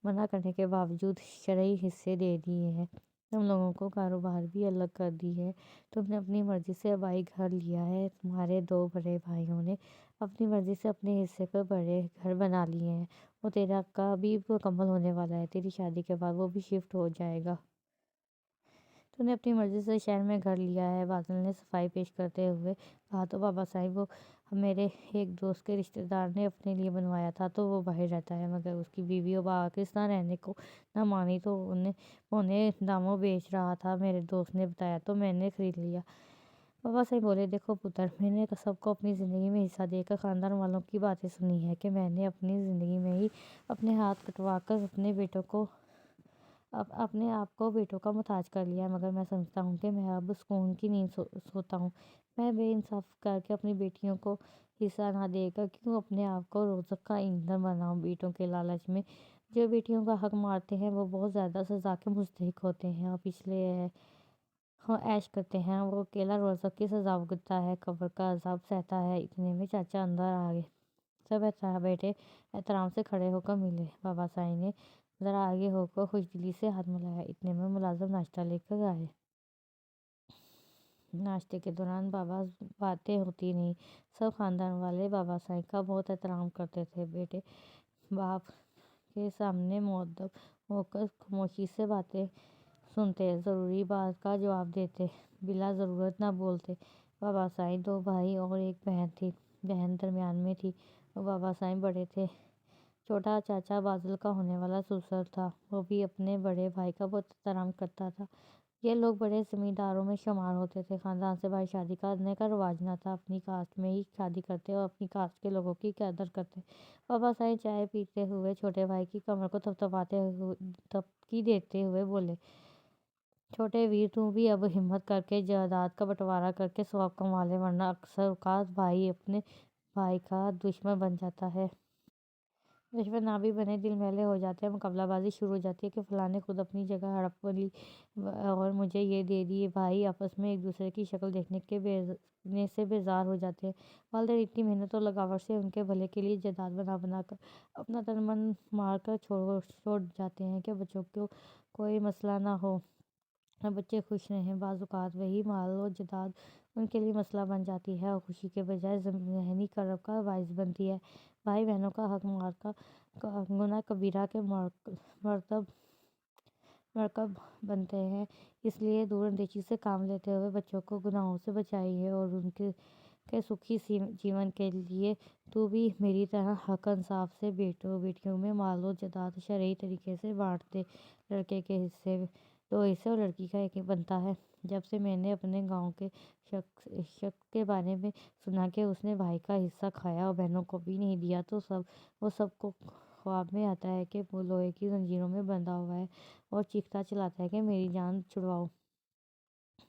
منع کرنے کے باوجود شرعی حصے دے دیے ہیں، تم لوگوں کو کاروبار بھی الگ کر دی ہے، تم نے اپنی مرضی سے آبائی گھر لیا ہے، تمہارے دو بڑے بھائیوں نے اپنی مرضی سے اپنے حصے پر بڑے گھر بنا لیے ہیں، اور تیرا کا بھی مکمل ہونے والا ہے، تیری شادی کے بعد وہ بھی شفٹ ہو جائے گا۔ تو نے اپنی مرضی سے شہر میں گھر لیا ہے، بازل نے صفائی پیش کرتے ہوئے کہا۔ تو بابا صاحب، وہ میرے ایک دوست کے رشتہ دار نے اپنے لیے بنوایا تھا، تو وہ باہر رہتا ہے، مگر اس کی بیوی اور پاکستان رہنے کو نہ مانی تو انہیں پونے داموں بیچ رہا تھا، میرے دوست نے بتایا تو میں نے خرید لیا۔ بابا صاحب بولے، دیکھو پتر، میں نے سب کو اپنی زندگی میں حصہ دے کر خاندان والوں کی باتیں سنی ہے کہ میں نے اپنی زندگی میں ہی اپنے ہاتھ کٹوا کر اپنے بیٹوں کو اپنے آپ کو بیٹوں کا محتاج کر لیا ہے، مگر میں سمجھتا ہوں کہ میں اب سکون کی نیند سوتا ہوں۔ میں بے انصاف کر کے اپنی بیٹیوں کو حصہ نہ دے کر کیوں اپنے آپ کو روزق کا ایندھن بناؤں؟ بیٹوں کے لالچ میں جو بیٹیوں کا حق مارتے ہیں وہ بہت زیادہ سزا کے مستحق ہوتے ہیں اور پچھلے عیش کرتے ہیں۔ وہ اکیلا روزق کی سزا بھگتتا ہے، قبر کا عذاب سہتا ہے۔ اتنے میں چاچا اندر آ گئے۔ سب بیٹے احترام سے کھڑے ہو کر ملے۔ بابا سائیں نے ذرا آگے ہو کر خوش دلی سے ہاتھ ملایا۔ اتنے میں ملازم ناشتہ لے کر آئے۔ ناشتے کے دوران بابا باتیں ہوتی رہیں۔ سب خاندان والے بابا سائیں کا بہت احترام کرتے تھے۔ بیٹے باپ کے سامنے مؤدب ہو کر خاموشی سے باتیں سنتے، ضروری بات کا جواب دیتے، بلا ضرورت نہ بولتے۔ بابا سائیں 2 بھائی اور ایک بہن تھی۔ بہن درمیان میں تھی اور بابا سائیں بڑے تھے۔ چھوٹا چاچا بازل کا ہونے والا سسر تھا، وہ بھی اپنے بڑے بھائی کا بہت احترام کرتا تھا۔ یہ لوگ بڑے زمینداروں میں شمار ہوتے تھے۔ خاندان سے باہر شادی کرنے کا رواج نہ تھا۔ اپنی کاسٹ میں ہی شادی کرتے اور اپنی کاسٹ کے لوگوں کی قدر کرتے۔ بابا سائیں چائے پیتے ہوئے چھوٹے بھائی کی کمر کو تھپکی دیتے ہوئے بولے، چھوٹے ویر تو بھی اب ہمت کر کے جائیداد کا بٹوارا کر کے ثواب کما لے، ورنہ اکثر اوقات بھائی اپنے بھائی کا دشمن بن جاتا ہے۔ دشمن نہ بھی بنے، دل میلے ہو جاتے ہیں، مقابلہ بازی شروع ہو جاتی ہے کہ فلاں نے خود اپنی جگہ ہڑپ لی اور مجھے یہ دے دی۔ بھائی آپس میں ایک دوسرے کی شکل دیکھنے سے بیزار ہو جاتے ہیں۔ والدین اتنی محنت اور لگاوٹ سے ان کے بھلے کے لیے جائیداد بنا بنا کر اپنا تن من مار کر چھوڑ جاتے ہیں کہ بچوں کو کوئی مسئلہ نہ ہو اور بچے خوش رہیں۔ بعض اوقات وہی مال و جائیداد ان کے لیے مسئلہ بن جاتی ہے اور خوشی کے بجائے ذہنی کرب کا باعث بنتی ہے۔ بھائی بہنوں کا حق مار کا گناہ کبیرہ کے مرتکب بنتے ہیں۔ اس لیے دور اندیشی سے کام لیتے ہوئے بچوں کو گناہوں سے بچائیے اور ان کے سکھی جیون کے لیے تو بھی میری طرح حق انصاف سے بیٹیوں میں مال و جائیداد شرعی طریقے سے بانٹ دے۔ لڑکے کے 2 حصے اور لڑکی کا 1 بنتا ہے۔ جب سے میں نے اپنے گاؤں کے شخص کے بارے میں سنا کہ اس نے بھائی کا حصہ کھایا اور بہنوں کو بھی نہیں دیا تو وہ سب کو خواب میں آتا ہے کہ وہ لوہے کی زنجیروں میں بندھا ہوا ہے اور چیختا چلاتا ہے کہ میری جان چھڑواؤ۔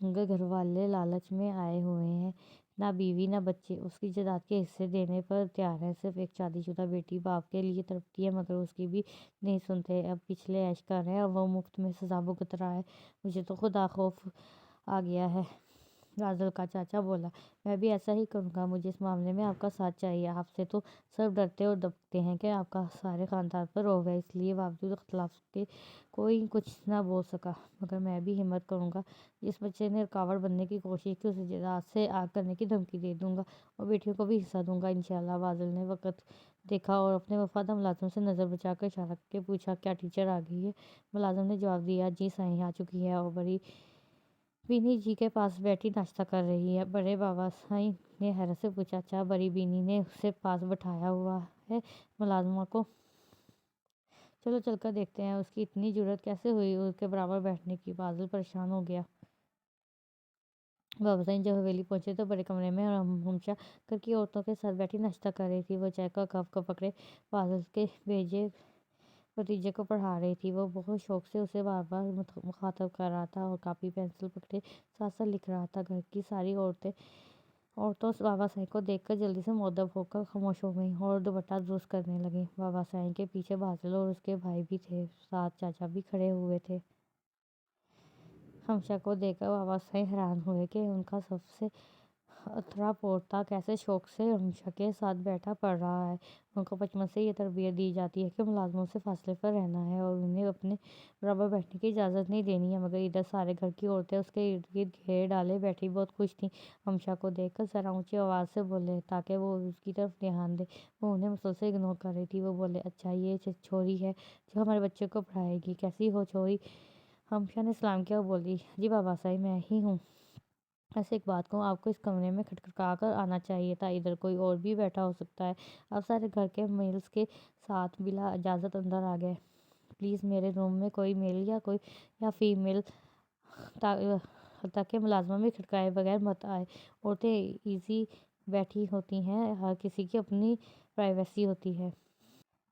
مگر گھر والے لالچ میں آئے ہوئے ہیں، نہ بیوی نہ بچے اس کی جائیداد کے حصے دینے پر تیار ہیں۔ صرف ایک شادی شدہ بیٹی باپ کے لیے تڑپتی ہے، مگر اس کی بھی نہیں سنتے۔ اب پچھلے عیش کر رہے ہیں اور وہ مفت میں سزا بھگت رہا ہے۔ مجھے تو خدا خوف آ گیا ہے۔ بازل کا چاچا بولا، میں بھی ایسا ہی کروں گا۔ مجھے اس معاملے میں آپ کا ساتھ چاہیے۔ آپ سے تو سب ڈرتے اور دبکتے ہیں کہ آپ کا سارے خاندان پر رعب ہے، اس لیے باوجود اختلاف کے کوئی کچھ نہ بول سکا۔ مگر میں بھی ہمت کروں گا۔ جس بچے نے رکاوٹ بننے کی کوشش کی اسے جائیداد سے آگ کرنے کی دھمکی دے دوں گا اور بیٹیوں کو بھی حصہ دوں گا انشاءاللہ۔ بازل نے وقت دیکھا اور اپنے وفادار ملازم سے نظر بچا کر اشارہ کر کے پوچھا، کیا ٹیچر آ گئی ہے؟ ملازم نے جواب دیا، جی سائیں آ چکی ہے اور بڑی بینی جی کے پاس بیٹھی ناشتہ کر رہی ہے۔ بڑے بابا سائیں نے حیرت سے پوچھا، اچھا بڑی بینی نے اسے پاس بٹھایا ہوا ہے ملازمہ کو؟ چلو چل کر دیکھتے ہیں، اس کی اتنی جرأت کیسے ہوئی اس کے برابر بیٹھنے کی؟ بازل پریشان ہو گیا۔ بابا سائیں جب حویلی پہنچے تو بڑے کمرے میں ہمشا گھر کی عورتوں کے ساتھ بیٹھی ناشتہ کر رہی تھی۔ وہ چائے کا کپ پکڑے بازل کے بھیجے بھتیجے کو پڑھا رہی تھی۔ وہ بہت شوق سے اسے بار بار مخاطب کر رہا تھا اور کاپی پینسل پکڑے ساتھ ساتھ لکھ رہا تھا۔ گھر کی ساری عورتوں بابا سائیں کو دیکھ کر جلدی سے مؤدب ہو کر خاموش ہو گئیں اور دوپٹہ درست کرنے لگیں۔ بابا سائیں کے پیچھے بازل اور اس کے بھائی بھی تھے، ساتھ چاچا بھی کھڑے ہوئے تھے۔ ہمشا کو دیکھ کر بابا سائیں حیران ہوئے کہ ان کا سب سے اتھرا پوتا کیسے شوق سے ہمشا کے ساتھ بیٹھا پڑھ رہا ہے۔ ان کو بچپن سے یہ تربیت دی جاتی ہے کہ ملازموں سے فاصلے پر رہنا ہے اور انہیں اپنے برابر بیٹھنے کی اجازت نہیں دینی ہے۔ مگر ادھر سارے گھر کی عورتیں اس کے ارد گرد گھیر ڈالے بیٹھی بہت خوش تھیں۔ ہمشا کو دیکھ کر ذرا اونچی آواز سے بولے تاکہ وہ اس کی طرف دھیان دیں۔ وہ انہیں مسلسل اگنور کر رہی تھی۔ وہ بولے، اچھا یہ چھوری ہے جو ہمارے بچے کو پڑھائے گی؟ کیسی ہو چھوری؟ ہمشا نے سلام کیا اور بولی، جی بابا سائیں میں ہی ہوں۔ ایسے ایک بات کہوں، آپ کو اس کمرے میں کھٹکھٹا کر آنا چاہیے تھا، ادھر کوئی اور بھی بیٹھا ہو سکتا ہے۔ آپ سارے گھر کے میلز کے ساتھ بلا اجازت اندر آ گئے۔ پلیز میرے روم میں کوئی میل یا فیمیل تاکہ ملازمہ بھی کھٹکائے بغیر مت آئے۔ عورتیں ایزی بیٹھی ہوتی ہیں، ہر کسی کی اپنی پرائیویسی ہوتی ہے۔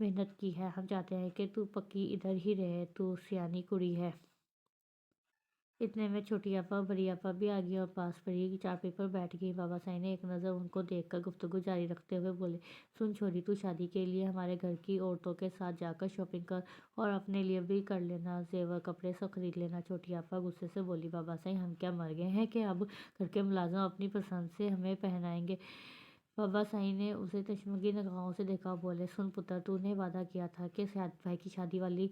محنت کی ہے, ہم چاہتے ہیں کہ تو پکی ادھر ہی رہے, تو سیانی کڑی ہے. اتنے میں چھوٹی آپا بڑی آپا بھی آ گئی اور پاس پڑی چارپائی پر بیٹھ گئی. بابا سائی نے ایک نظر ان کو دیکھ کر گفتگو جاری رکھتے ہوئے بولے, سن چھوری, تو شادی کے لیے ہمارے گھر کی عورتوں کے ساتھ جا کر شاپنگ کر اور اپنے لیے بھی کر لینا, زیور کپڑے سب خرید لینا. چھوٹی آپا غصے سے بولی, بابا سائی ہم کیا مر گئے ہیں کہ اب گھر کے ملازم اپنی پسند سے ہمیں پہنائیں گے. بابا سائی نے اسے تشنگی نگاہوں سے دیکھا اور بولے, سن پتر, تو نے وعدہ کیا تھا کہ بھائی کی شادی والی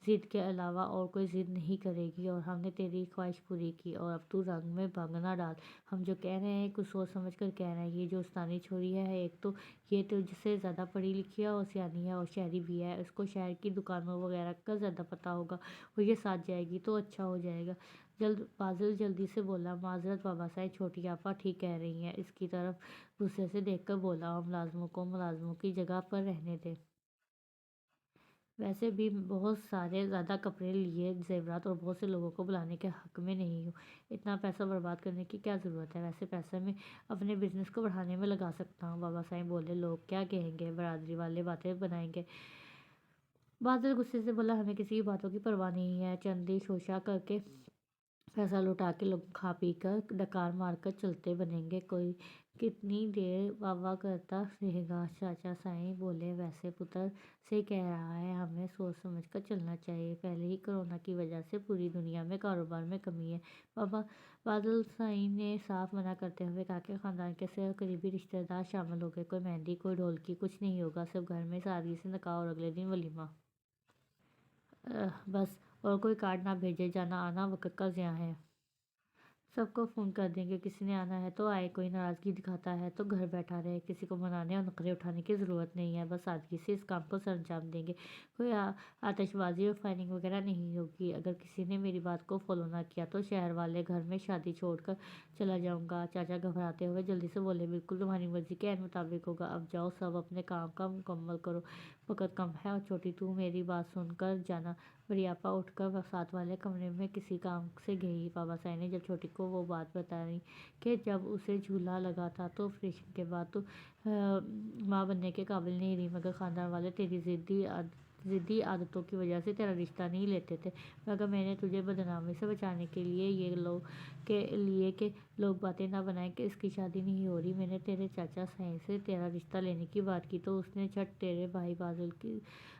ضد کے علاوہ اور کوئی ضد نہیں کرے گی, اور ہم نے تیری خواہش پوری کی, اور اب تو رنگ میں بھنگ نہ ڈال. ہم جو کہہ رہے ہیں کچھ سوچ سمجھ کر کہہ رہے ہیں. یہ جو استانی چھوری ہے, ایک تو یہ تجھ سے زیادہ پڑھی لکھی ہے اور سیانی ہے اور شہری بھی ہے, اس کو شہر کی دکانوں وغیرہ کا زیادہ پتہ ہوگا, اور یہ ساتھ جائے گی تو اچھا ہو جائے گا. فاضل جلدی سے بولا, معذرت بابا سائی, چھوٹی آپا ٹھیک کہہ رہی ہیں. اس کی طرف غصے سے دیکھ کر بولا, اور ملازموں کو ملازموں کی جگہ پر رہنے دے. ویسے بھی بہت سارے زیادہ کپڑے لیے زیورات اور بہت سے لوگوں کو بلانے کے حق میں نہیں ہوں. اتنا پیسہ برباد کرنے کی کیا ضرورت ہے؟ ویسے پیسہ میں اپنے بزنس کو بڑھانے میں لگا سکتا ہوں. بابا سائی بولے, لوگ کیا کہیں گے, برادری والے باتیں بنائیں گے. بادل غصے سے بولا, ہمیں کسی کی باتوں کی پرواہ نہیں ہے. چندی شوشا کر کے پیسہ لوٹا کے لوگ کھا پی کر ڈکار مار کر چلتے بنیں گے. کوئی کتنی دیر واہ واہ کرتا رہے گا. چاچا سائی بولے, ویسے پتر سے کہہ رہا ہے, ہمیں سوچ سمجھ کر چلنا چاہیے. پہلے ہی کورونا کی وجہ سے پوری دنیا میں کاروبار میں کمی ہے. بادل سائی نے صاف منع کرتے ہوئے کہا کہ خاندان کے صرف قریبی رشتے دار شامل ہو گئے. کوئی مہندی, کوئی ڈھولکی, کچھ نہیں ہوگا. صرف گھر میں سادگی سے نکاح اور اگلے دن ولیمہ. بس, اور کوئی کارڈ نہ بھیجے. جانا آنا وقت کا ضیاع ہے. سب کو فون کر دیں گے, کسی نے آنا ہے تو آئے, کوئی ناراضگی دکھاتا ہے تو گھر بیٹھا رہے. کسی کو منانے اور نخرے اٹھانے کی ضرورت نہیں ہے. بس سادگی سے اس کام کو سر انجام دیں گے. کوئی آتش بازی اور فائرنگ وغیرہ نہیں ہوگی. اگر کسی نے میری بات کو فالو نہ کیا تو شہر والے گھر میں شادی چھوڑ کر چلا جاؤں گا. چاچا گھبراتے ہوئے جلدی سے بولے, بالکل تمہاری مرضی کے عین مطابق ہوگا. اب جاؤ, سب اپنے کام کا مکمل کرو, وقت کم ہے. اور چھوٹی, تو میری بات سن کر جانا. بڑی آپا اٹھ کر ساتھ والے کمرے میں کسی کام سے گئی. بابا سائی نے جب چھوٹی کو وہ بات بتائی کہ جب اسے جھولا لگا تھا تو آپریشن کے بعد تو ماں بننے کے قابل نہیں رہی, مگر خاندان والے تیری ضدی عادتوں کی وجہ سے تیرا رشتہ نہیں لیتے تھے. مگر میں نے تجھے بدنامی سے بچانے کے لیے کہ لوگ باتیں نہ بنائیں کہ اس کی شادی نہیں ہو رہی, میں نے تیرے چاچا سائی سے تیرا رشتہ لینے کی بات کی تو اس نے جھٹ تیرے بھائی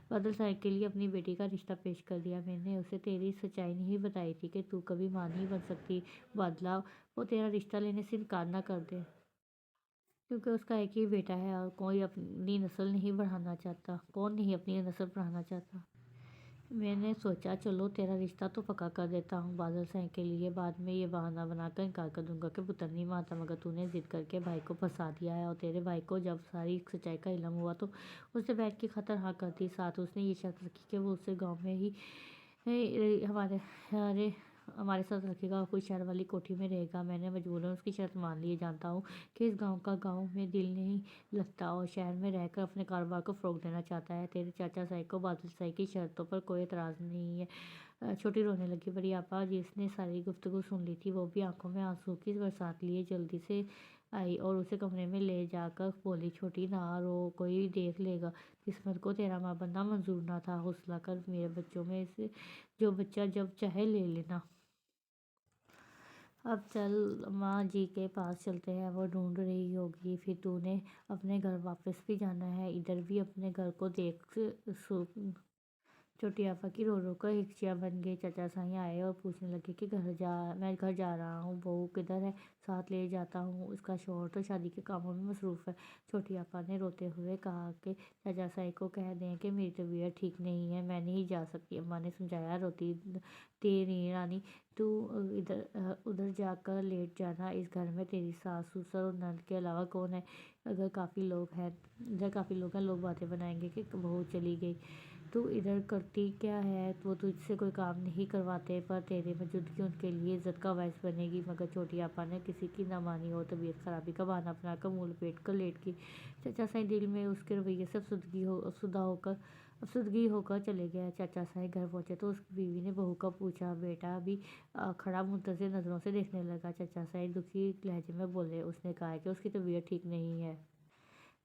بادل سائی کے لیے اپنی بیٹی کا رشتہ پیش کر دیا. میں نے اسے تیری سچائی نہیں بتائی تھی کہ تو کبھی ماں نہیں بن سکتی. بادلہ, وہ تیرا رشتہ لینے سے انکار نہ کر دے, کیونکہ اس کا ایک ہی بیٹا ہے اور کوئی اپنی نسل نہیں بڑھانا چاہتا. کون نہیں اپنی نسل بڑھانا چاہتا؟ میں نے سوچا چلو تیرا رشتہ تو پکا کر دیتا ہوں بادل سائی کے لیے. بعد میں یہ بہانہ بنا کر انکار کر دوں گا کہ پتر نہیں مانتا, مگر تو نے ضد کر کے بھائی کو پھنسا دیا ہے. اور تیرے بھائی کو جب ساری سچائی کا علم ہوا تو اس نے بہن کی خاطر ہاں کر دی. ساتھ اس نے یہ شرط رکھی کہ وہ اسے گاؤں میں ہی ہمارے ساتھ رکھے گا اور کوئی شہر والی کوٹھی میں رہے گا. میں نے مجبوراً اس کی شرط مان لی. جانتا ہوں کہ اس گاؤں میں دل نہیں لگتا اور شہر میں رہ کر اپنے کاروبار کو فروغ دینا چاہتا ہے. تیرے چاچا سائی کو بادل سائی کی شرطوں پر کوئی اعتراض نہیں ہے. چھوٹی رونے لگی. بڑی آپا, جس نے ساری گفتگو سن لی تھی, وہ بھی آنکھوں میں آنسو کی برسات لیے جلدی سے آئی اور اسے کمرے میں لے جا کر بولی, چھوٹی نہ رو, کوئی دیکھ لے گا. قسمت کو تیرا ماں بننا منظور نہ تھا. حوصلہ کر, میرے بچوں میں سے جو بچہ جب چاہے لے لینا. اب چل, ماں جی کے پاس چلتے ہیں, وہ ڈھونڈ رہی ہوگی. پھر تو نے اپنے گھر واپس بھی جانا ہے, ادھر بھی اپنے گھر کو دیکھ. چھوٹی آپا کی رو رو کر ہچکیاں بن گئی. چاچا سائی آئے اور پوچھنے لگے کہ میں گھر جا رہا ہوں, بہو کدھر ہے, ساتھ لے جاتا ہوں, اس کا شوہر تو شادی کے کاموں میں مصروف ہے. چھوٹی آپا نے روتے ہوئے کہا کہ چاچا سائی کو کہہ دیں کہ میری طبیعت ٹھیک نہیں ہے, میں نہیں جا سکتی. اماں نے سمجھایا, روتی نہیں رانی, تو ادھر جا کر لیٹ جانا. اس گھر میں تیری ساس سسر اور نند کے علاوہ کون ہے؟ ادھر کافی لوگ ہیں, لوگ باتیں بنائیں گے کہ بہو چلی گئی. تو ادھر کرتی کیا ہے؟ وہ تجھ سے کوئی کام نہیں کرواتے, پر تیری موجودگی ان کے لیے عزت کا باعث بنے گی. مگر چھوٹی آپا نے کسی کی نہ مانی اور طبیعت خرابی کا بہانہ بنا کر منہ لپیٹ کر لیٹ گئی. چاچا سائی دل میں اس کے رویے سے افسردگی ہو کر چلے گئے. چاچا سائی گھر پہنچے تو اس کی بیوی نے بہو کا پوچھا. بیٹا بھی کھڑا منتظر نظروں سے دیکھنے لگا. چاچا سائی دکھی لہجے میں بولے, اس نے کہا ہے کہ اس کی طبیعت ٹھیک نہیں ہے.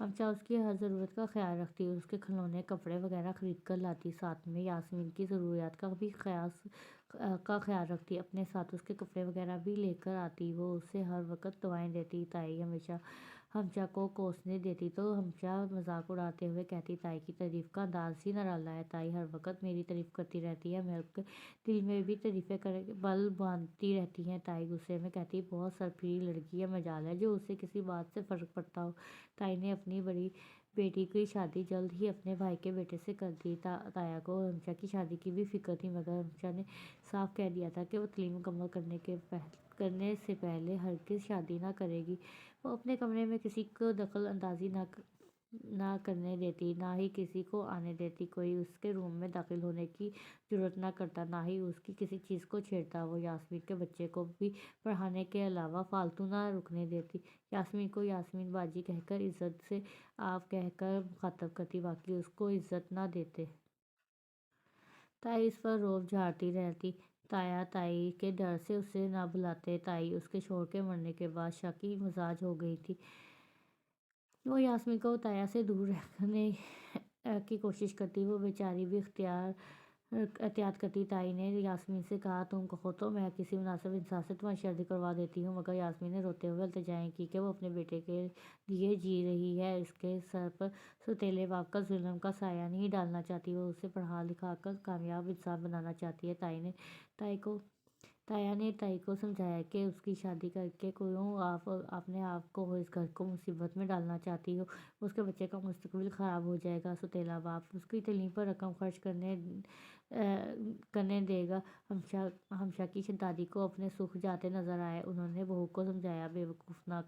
ہمشا اس کی ہر ضرورت کا خیال رکھتی، اس کے کھلونے، کپڑے وغیرہ خرید کر لاتی، ساتھ میں یاسمین کی ضروریات کا بھی خیال رکھتی، اپنے ساتھ اس کے کپڑے وغیرہ بھی لے کر آتی، وہ اسے ہر وقت دعائیں دیتی۔ تائی ہمیشہ ہمشا کو کوسنے دیتی تو ہمشا مذاق اڑاتے ہوئے کہتی، تائی کی تعریف کا انداز ہی نرالا ہے، تائی ہر وقت میری تعریف کرتی رہتی ہے، میرے دل میں بھی تعریفیں بل باندھتی رہتی ہیں۔ تائی غصے میں کہتی، بہت سرپھری لڑکی ہے، مجال ہے جو اسے کسی بات سے فرق پڑتا ہو۔ تائی نے اپنی بڑی بیٹی کی شادی جلد ہی اپنے بھائی کے بیٹے سے کر دی۔ تایا کو ہمشا کی شادی کی بھی فکر تھی، مگر ہمشا نے صاف کہہ دیا تھا کہ وہ تعلیم مکمل کرنے سے پہلے ہرگز شادی نہ کرے گی۔ وہ اپنے کمرے میں کسی کو دخل اندازی نہ کرنے دیتی، نہ ہی کسی کو آنے دیتی، کوئی اس کے روم میں داخل ہونے کی جرات نہ کرتا، نہ ہی اس کی کسی چیز کو چھیڑتا۔ وہ یاسمین کے بچے کو بھی پڑھانے کے علاوہ فالتو نہ رکنے دیتی، یاسمین کو یاسمین باجی کہہ کر عزت سے آپ کہہ کر مخاطب کرتی، باقی اس کو عزت نہ دیتے۔ تائی اس پر روب جھاڑتی رہتی، تایا تائی کے ڈر سے اسے نہ بلاتے۔ تائی اس کے شوہر کے مرنے کے بعد شاکی مزاج ہو گئی تھی، وہ یاسمین کو تایا سے دور رکھنے کی کوشش کرتی، وہ بیچاری بھی احتیاط کرتی۔ تائی نے یاسمین سے کہا، تم کہو تو میں کسی مناسب انسان سے تمہاری شادی کروا دیتی ہوں، مگر یاسمین نے روتے ہوئے التجائیں کی کہ وہ اپنے بیٹے کے لیے جی رہی ہے، اس کے سر پر سوتیلے باپ کا ظلم کا سایہ نہیں ڈالنا چاہتی، وہ اسے پڑھا لکھا کر کامیاب انسان بنانا چاہتی ہے۔ تایا نے تائی کو سمجھایا کہ اس کی شادی کر کے کیوں آپ اپنے آپ کو اس گھر کو مصیبت میں ڈالنا چاہتی ہو، اس کے بچے کا مستقبل خراب ہو جائے گا، سوتیلا باپ اس کی تعلیم پر رقم خرچ کرنے دے گا۔ ہمشا کی دادی کو اپنے سکھ جاتے نظر آئے، انہوں نے بہو کو سمجھایا، بے وقوف نہ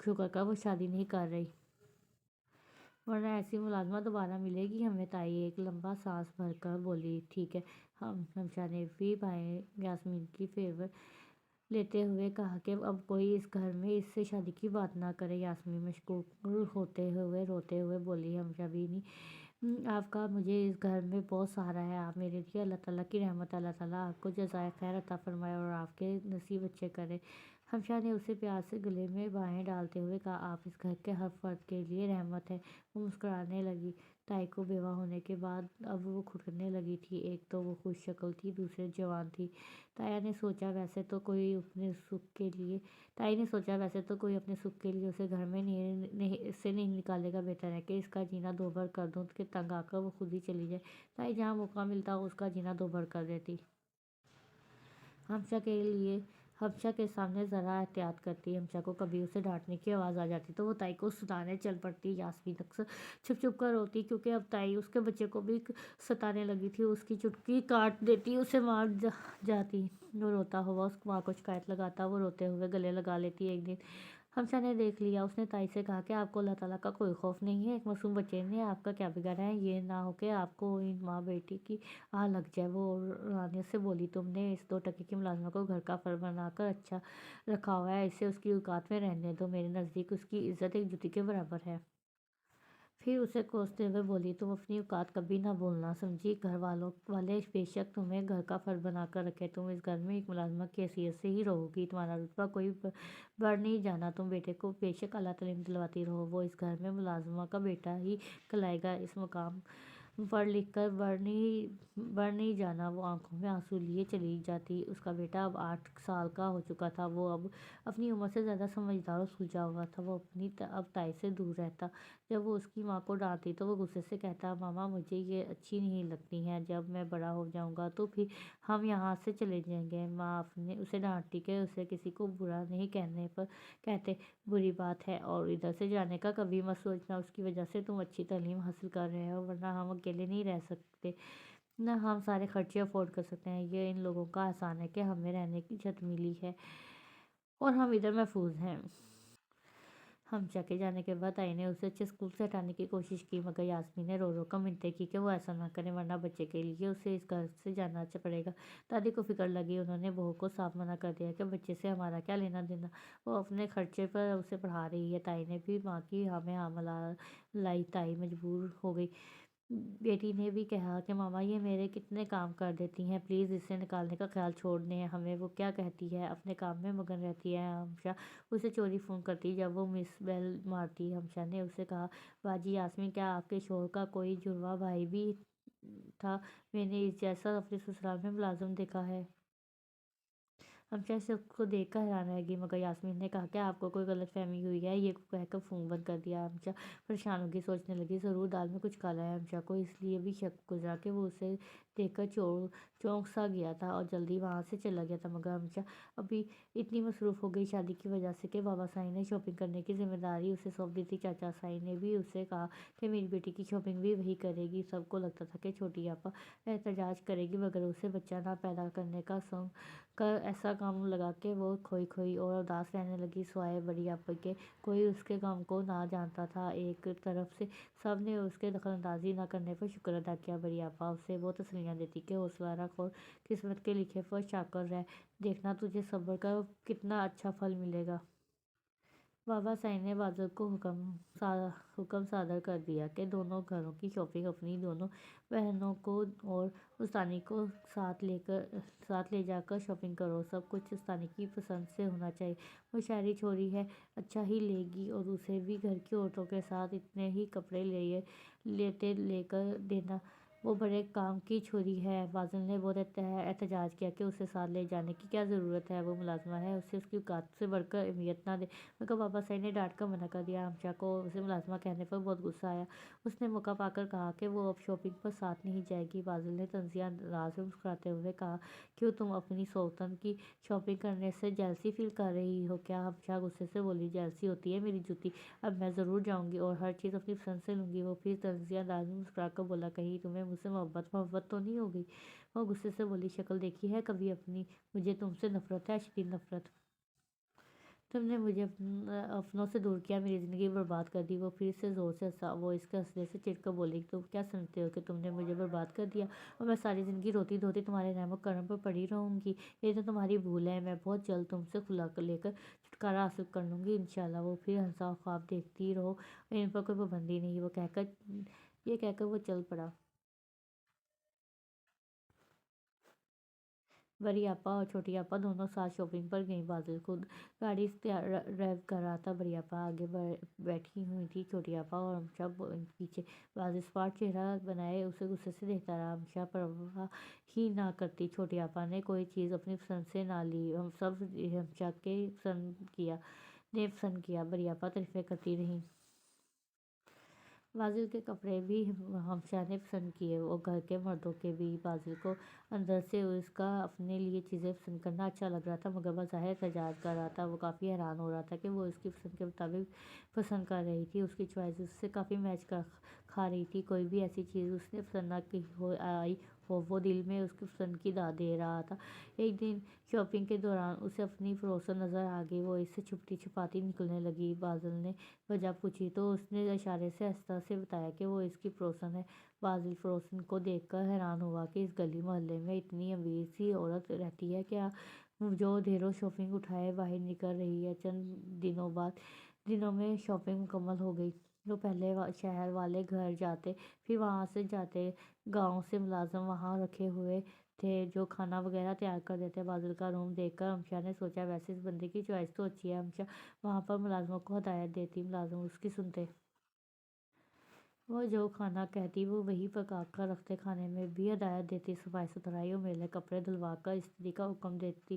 شکر کر وہ شادی نہیں کر رہی، ورنہ ایسی ملازمت دوبارہ ملے گی ہمیں۔ تائی ایک لمبا سانس بھر کر بولی، ٹھیک ہے۔ ہمشا نے بھی بھائی یاسمین کی فیور لیتے ہوئے کہا کہ اب کوئی اس گھر میں اس سے شادی کی بات نہ کرے۔ یاسمین مشکوک ہوتے ہوئے روتے ہوئے بولی، ہمشا بیوی آپ کا مجھے اس گھر میں بہت سہارا ہے، آپ میرے لیے اللہ تعالیٰ کی رحمت، اللہ تعالیٰ آپ کو جزائے خیر عطا فرمائے اور آپ کے نصیب اچھے کرے۔ ہمشا نے اسے پیار سے گلے میں بانہیں ڈالتے ہوئے کہا، آپ اس گھر کے ہر فرد کے لیے رحمت ہے۔ وہ مسکرانے لگی، تائی کو بیوہ ہونے کے بعد اب وہ کھٹکنے لگی تھی، ایک تو وہ خوش شکل تھی، دوسرے جوان تھی۔ تائی نے سوچا ویسے تو کوئی اپنے سکھ کے لیے اسے گھر میں سے نہیں نکالے گا، بہتر ہے کہ اس کا جینا دوبھر کر دوں کہ تنگ آ کر وہ خود ہی چلی جائے۔ تائی جہاں موقع ملتا اس کا جینا دوبھر کر دیتی، ہمشا کے سامنے ذرا احتیاط کرتی، ہمشا کو کبھی اسے ڈانٹنے کی آواز آ جاتی تو وہ تائی کو ستانے چل پڑتی۔ یاسمین اکثر چھپ چھپ کر روتی، کیونکہ اب تائی اس کے بچے کو بھی ستانے لگی تھی، اس کی چٹکی کاٹ دیتی، اسے مار جاتی، وہ روتا ہوا اس ماں کو شکایت لگاتا، وہ روتے ہوئے گلے لگا لیتی۔ ایک دن ہمشا نے دیکھ لیا، اس نے تائی سے کہا کہ آپ کو اللہ تعالیٰ کا کوئی خوف نہیں ہے، ایک معصوم بچے نے آپ کا کیا بگاڑا ہے، یہ نہ ہو کہ آپ کو ان ماں بیٹی کی آہ لگ جائے۔ وہ روحانیت سے بولی، تم نے اس 2 ٹکے کی ملازمہ کو گھر کا فرد بنا کر اچھا رکھا ہوا ہے، اسے اس کی اوقات میں رہنے دو، میرے نزدیک اس کی عزت ایک جوتی کے برابر ہے۔ پھر اسے کوستے ہوئے بولی، تم اپنی اوقات کبھی نہ بھولنا، سمجھی، گھر والے بے شک تمہیں گھر کا فرد بنا کر رکھے، تم اس گھر میں ایک ملازمہ کی حیثیت سے ہی رہو گی، تمہارا رتبہ کوئی بڑھ نہیں جانا، تم بیٹے کو بے شک اعلیٰ تعلیم دلواتی رہو، وہ اس گھر میں ملازمہ کا بیٹا ہی کہلائے گا، اس مقام پڑھ لکھ کر بڑھ نہیں جانا۔ وہ آنکھوں میں آنسو لیے چلی جاتی، اس کا بیٹا اب 8 سال کا ہو چکا تھا، وہ اب اپنی عمر سے زیادہ سمجھدار اور سلجھا ہوا تھا، وہ اب تائی سے دور رہتا، جب وہ اس کی ماں کو ڈانٹتی تو وہ غصے سے کہتا، ماما مجھے یہ اچھی نہیں لگتی ہیں، جب میں بڑا ہو جاؤں گا تو پھر ہم یہاں سے چلے جائیں گے۔ ماں اسے ڈانٹتی کہ اسے کسی کو برا نہیں کہتے بری بات ہے، اور ادھر سے جانے کا کبھی مت سوچنا، اس کی وجہ سے تم اچھی تعلیم حاصل کر رہے ہو، ورنہ ہم اکیلے نہیں رہ سکتے، نہ ہم سارے خرچے افورڈ کر سکتے ہیں، یہ ان لوگوں کا احسان ہے کہ ہمیں رہنے کی چھت ملی ہے اور ہم ادھر محفوظ ہیں۔ ہمشا کے جانے کے بعد تائی نے اسے اچھے اسکول سے ہٹانے کی کوشش کی، مگر یاسمین نے رو رو کر منتیں کی کہ وہ ایسا نہ کرے، ورنہ بچے کے لیے اسے اس گھر سے جانا پڑے گا۔ دادی کو فکر لگی، انہوں نے بہو کو صاف منع کر دیا کہ بچے سے ہمارا کیا لینا دینا، وہ اپنے خرچے پر اسے پڑھا رہی ہے۔ تائی نے بھی ماں کی ہاں میں ہاں ملائی، تائی مجبور ہو گئی بیٹی نے بھی کہا کہ ماما یہ میرے کتنے کام کر دیتی ہیں، پلیز اسے نکالنے کا خیال چھوڑ دیں ہمیں۔ وہ کیا کہتی ہے، اپنے کام میں مگن رہتی ہے۔ ہمشا اسے چوری فون کرتی جب وہ مس بیل مارتی۔ ہمشا نے اسے کہا، باجی یاسمین، کیا آپ کے شوہر کا کوئی جڑواں بھائی بھی تھا؟ میں نے اس جیسا اپنے سسرال میں ملازم دیکھا ہے۔ ہمشا اس کو دیکھ کر حیران رہ گئی، مگر یاسمین نے کہا کہ آپ کو کوئی غلط فہمی ہوئی ہے۔ یہ کہہ کر فون بند کر دیا۔ ہمشا پریشان ہوگی، سوچنے لگی ضرور دال میں کچھ کالا ہے۔ ہمشا کو اس لیے بھی شک گزرا کہ وہ اسے دیکھ کر چونک سا گیا تھا اور جلدی وہاں سے چلا گیا تھا، مگر ہمشا ابھی اتنی مصروف ہو گئی شادی کی وجہ سے کہ بابا سائیں نے شاپنگ کرنے کی ذمہ داری اسے سونپ دی تھی۔ چاچا سائیں نے بھی اسے کہا کہ میری بیٹی کی شاپنگ بھی وہی کرے گی۔ سب کو لگتا تھا کہ چھوٹی آپا احتجاج کرے گی، مگر اسے بچہ نہ پیدا کرنے کا سنگ کر ایسا کام لگا کہ وہ کھوئی اور اداس رہنے لگی، سوائے بڑی آپا کے کوئی اس کے غم کو نہ جانتا تھا۔ ایک طرف سے سب نے اس کے دخل اندازی نہ کرنے پر شکر ادا کیا۔ بڑی آپا اسے وہ تسلیاں دیتی کہ حوصلہ رکھ اور قسمت کے لکھے پر شاکر رہ، دیکھنا تجھے صبر کا کتنا اچھا پھل ملے گا۔ بابا سائیں نے بازل کو حکم صادر کر دیا کہ دونوں گھروں کی شاپنگ اپنی دونوں بہنوں کو اور استانی کو ساتھ لے جا کر شاپنگ کرو۔ سب کچھ استانی کی پسند سے ہونا چاہیے، وہ شہری چھوری ہے، اچھا ہی لے گی، اور اسے بھی گھر کی عورتوں کے ساتھ اتنے ہی کپڑے لے کر دینا، وہ بڑے کام کی چھوری ہے۔ بازل نے بہت احتجاج کیا کہ اسے ساتھ لے جانے کی کیا ضرورت ہے، وہ ملازمہ ہے، اسے اس کی اوقات سے بڑھ کر اہمیت نہ دے، مگر بابا سائیں نے ڈانٹ کر منع کر دیا۔ ہمشا کو اسے ملازمہ کہنے پر بہت غصہ آیا۔ اس نے موقع پا کر کہا کہ وہ اب شاپنگ پر ساتھ نہیں جائے گی۔ بازل نے طنزیہ انداز میں مسکراتے ہوئے کہا، کیوں، تم اپنی سوتن کی شاپنگ کرنے سے جیلسی فیل کر رہی ہو کیا؟ ہمشا غصے سے بولی، جیلسی ہوتی ہے میری جوتی، اب میں ضرور جاؤں گی اور ہر چیز اپنی پسند سے لوں گی۔ وہ پھر طنزیہ انداز میں مسکرا کر بولا، کہیں تمہیں مجھ سے محبت تو نہیں ہو گئی؟ وہ غصے سے بولی، شکل دیکھی ہے کبھی اپنی؟ مجھے تم سے نفرت ہے، شدید نفرت۔ تم نے مجھے اپنوں سے دور کیا، میری زندگی برباد کر دی۔ وہ پھر سے زور سے ہنسا۔ وہ اس کے ہنسنے سے چڑ کر بولی، تم کیا سمجھتے ہو کہ تم نے مجھے برباد کر دیا اور میں ساری زندگی روتی دھوتی تمہارے رحم و کرم پر پڑی رہوں گی؟ یہ تو تمہاری بھول ہے، میں بہت جلد تم سے کھلا لے کر چھٹکارا حاصل کر لوں گی انشاءاللہ۔ وہ پھر ہنسا، خواب دیکھتی رہو، ان پر کوئی پابندی نہیں، یہ کہہ کر وہ چل پڑا۔ بڑی آپا اور چھوٹی آپا دونوں ساتھ شاپنگ پر گئیں۔ بازل خود گاڑی ڈرائیو کر رہا تھا، بڑی آپا آگے بیٹھی ہوئی تھی، چھوٹی آپا اور ہمشا پیچھے۔ بازل اسمارٹ چہرہ بنائے اسے غصے سے دیکھتا رہا۔ ہمشا پرواہ ہی نہ کرتی، چھوٹی آپا نے کوئی چیز اپنی پسند سے نہ لی، سب ہمشا نے پسند کیا، بڑی آپا تعریفیں کرتی رہیں۔ بازل کے کپڑے بھی ہمشا نے پسند کیے اور گھر کے مردوں کے بھی۔ بازل کو اندر سے اس کا اپنے لیے چیزیں پسند کرنا اچھا لگ رہا تھا، مگر بظاہر احتجاج کر رہا تھا۔ وہ کافی حیران ہو رہا تھا کہ وہ اس کی پسند کے مطابق پسند کر رہی تھی، اس کی چوائس اس سے کافی میچ کھا رہی تھی۔ کوئی بھی ایسی چیز اس نے پسند نہ آئی ہو، وہ دل میں اس کی پسند کی داد دے رہا تھا۔ ایک دن شاپنگ کے دوران اسے اپنی فروزن نظر آ گئی، وہ اس سے چھپتی چھپاتی نکلنے لگی۔ بازل نے وجہ پوچھی تو اس نے اشارے سے آہستہ سے بتایا کہ وہ اس کی فروزن ہے۔ بازل فروزن کو دیکھ کر حیران ہوا کہ اس گلی محلے میں اتنی امیر سی عورت رہتی ہے کیا، جو ڈھیروں شاپنگ اٹھائے باہر نکل رہی ہے۔ چند دنوں میں شاپنگ مکمل ہو گئی۔ وہ پہلے شہر والے گھر جاتے، پھر وہاں سے جاتے، گاؤں سے ملازم وہاں رکھے ہوئے تھے جو کھانا وغیرہ تیار کر دیتے۔ بازل کا روم دیکھ کر ہمشا نے سوچا، ویسے اس بندے کی چوائس تو اچھی ہے۔ ہمشا وہاں پر ملازموں کو ہدایت دیتی، ملازم اس کی سنتے۔ وہ جو کھانا کہتی وہ وہی پکا کر رکھتے، کھانے میں بھی ہدایت دیتی، صفائی ستھرائی اور میلے کپڑے دھلوا کر استری کا حکم دیتی۔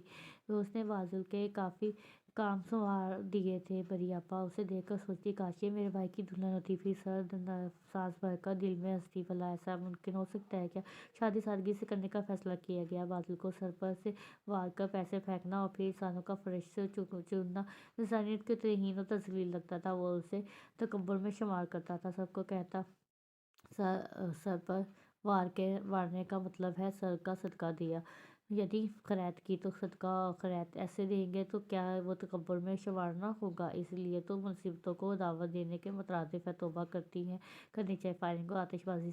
اس نے بازل کے کافی کام سنوار دیے تھے۔ بڑی آپا اسے دیکھ کر سوچتی، کاش یہ میرے بھائی کی دلہن ہوتی۔ پھر سانس بھر کر دل میں ہنستی، بھلا ایسا ممکن ہو سکتا ہے کیا؟ شادی سادگی سے کرنے کا فیصلہ کیا گیا۔ بازل کو سر پر سے وار کر پیسے پھینکنا اور پھر انسانوں کا فرش سے چننا انسانیت کی توہین اور تذلیل لگتا تھا۔ وہ اسے تکبر میں شمار کرتا تھا، سب کو کہتا، سر پر وارنے کا مطلب ہے سر کا صدقہ دیا، یدی خیرات کی تو صدقہ اور خیرات ایسے دیں گے تو کیا وہ تکبر میں شمار نہ ہوگا؟ اس لیے تو مصیبتوں کو دعوت دینے کے مترادف ہے، توبہ کرنی چاہیے۔ فائرنگ اور آتش بازی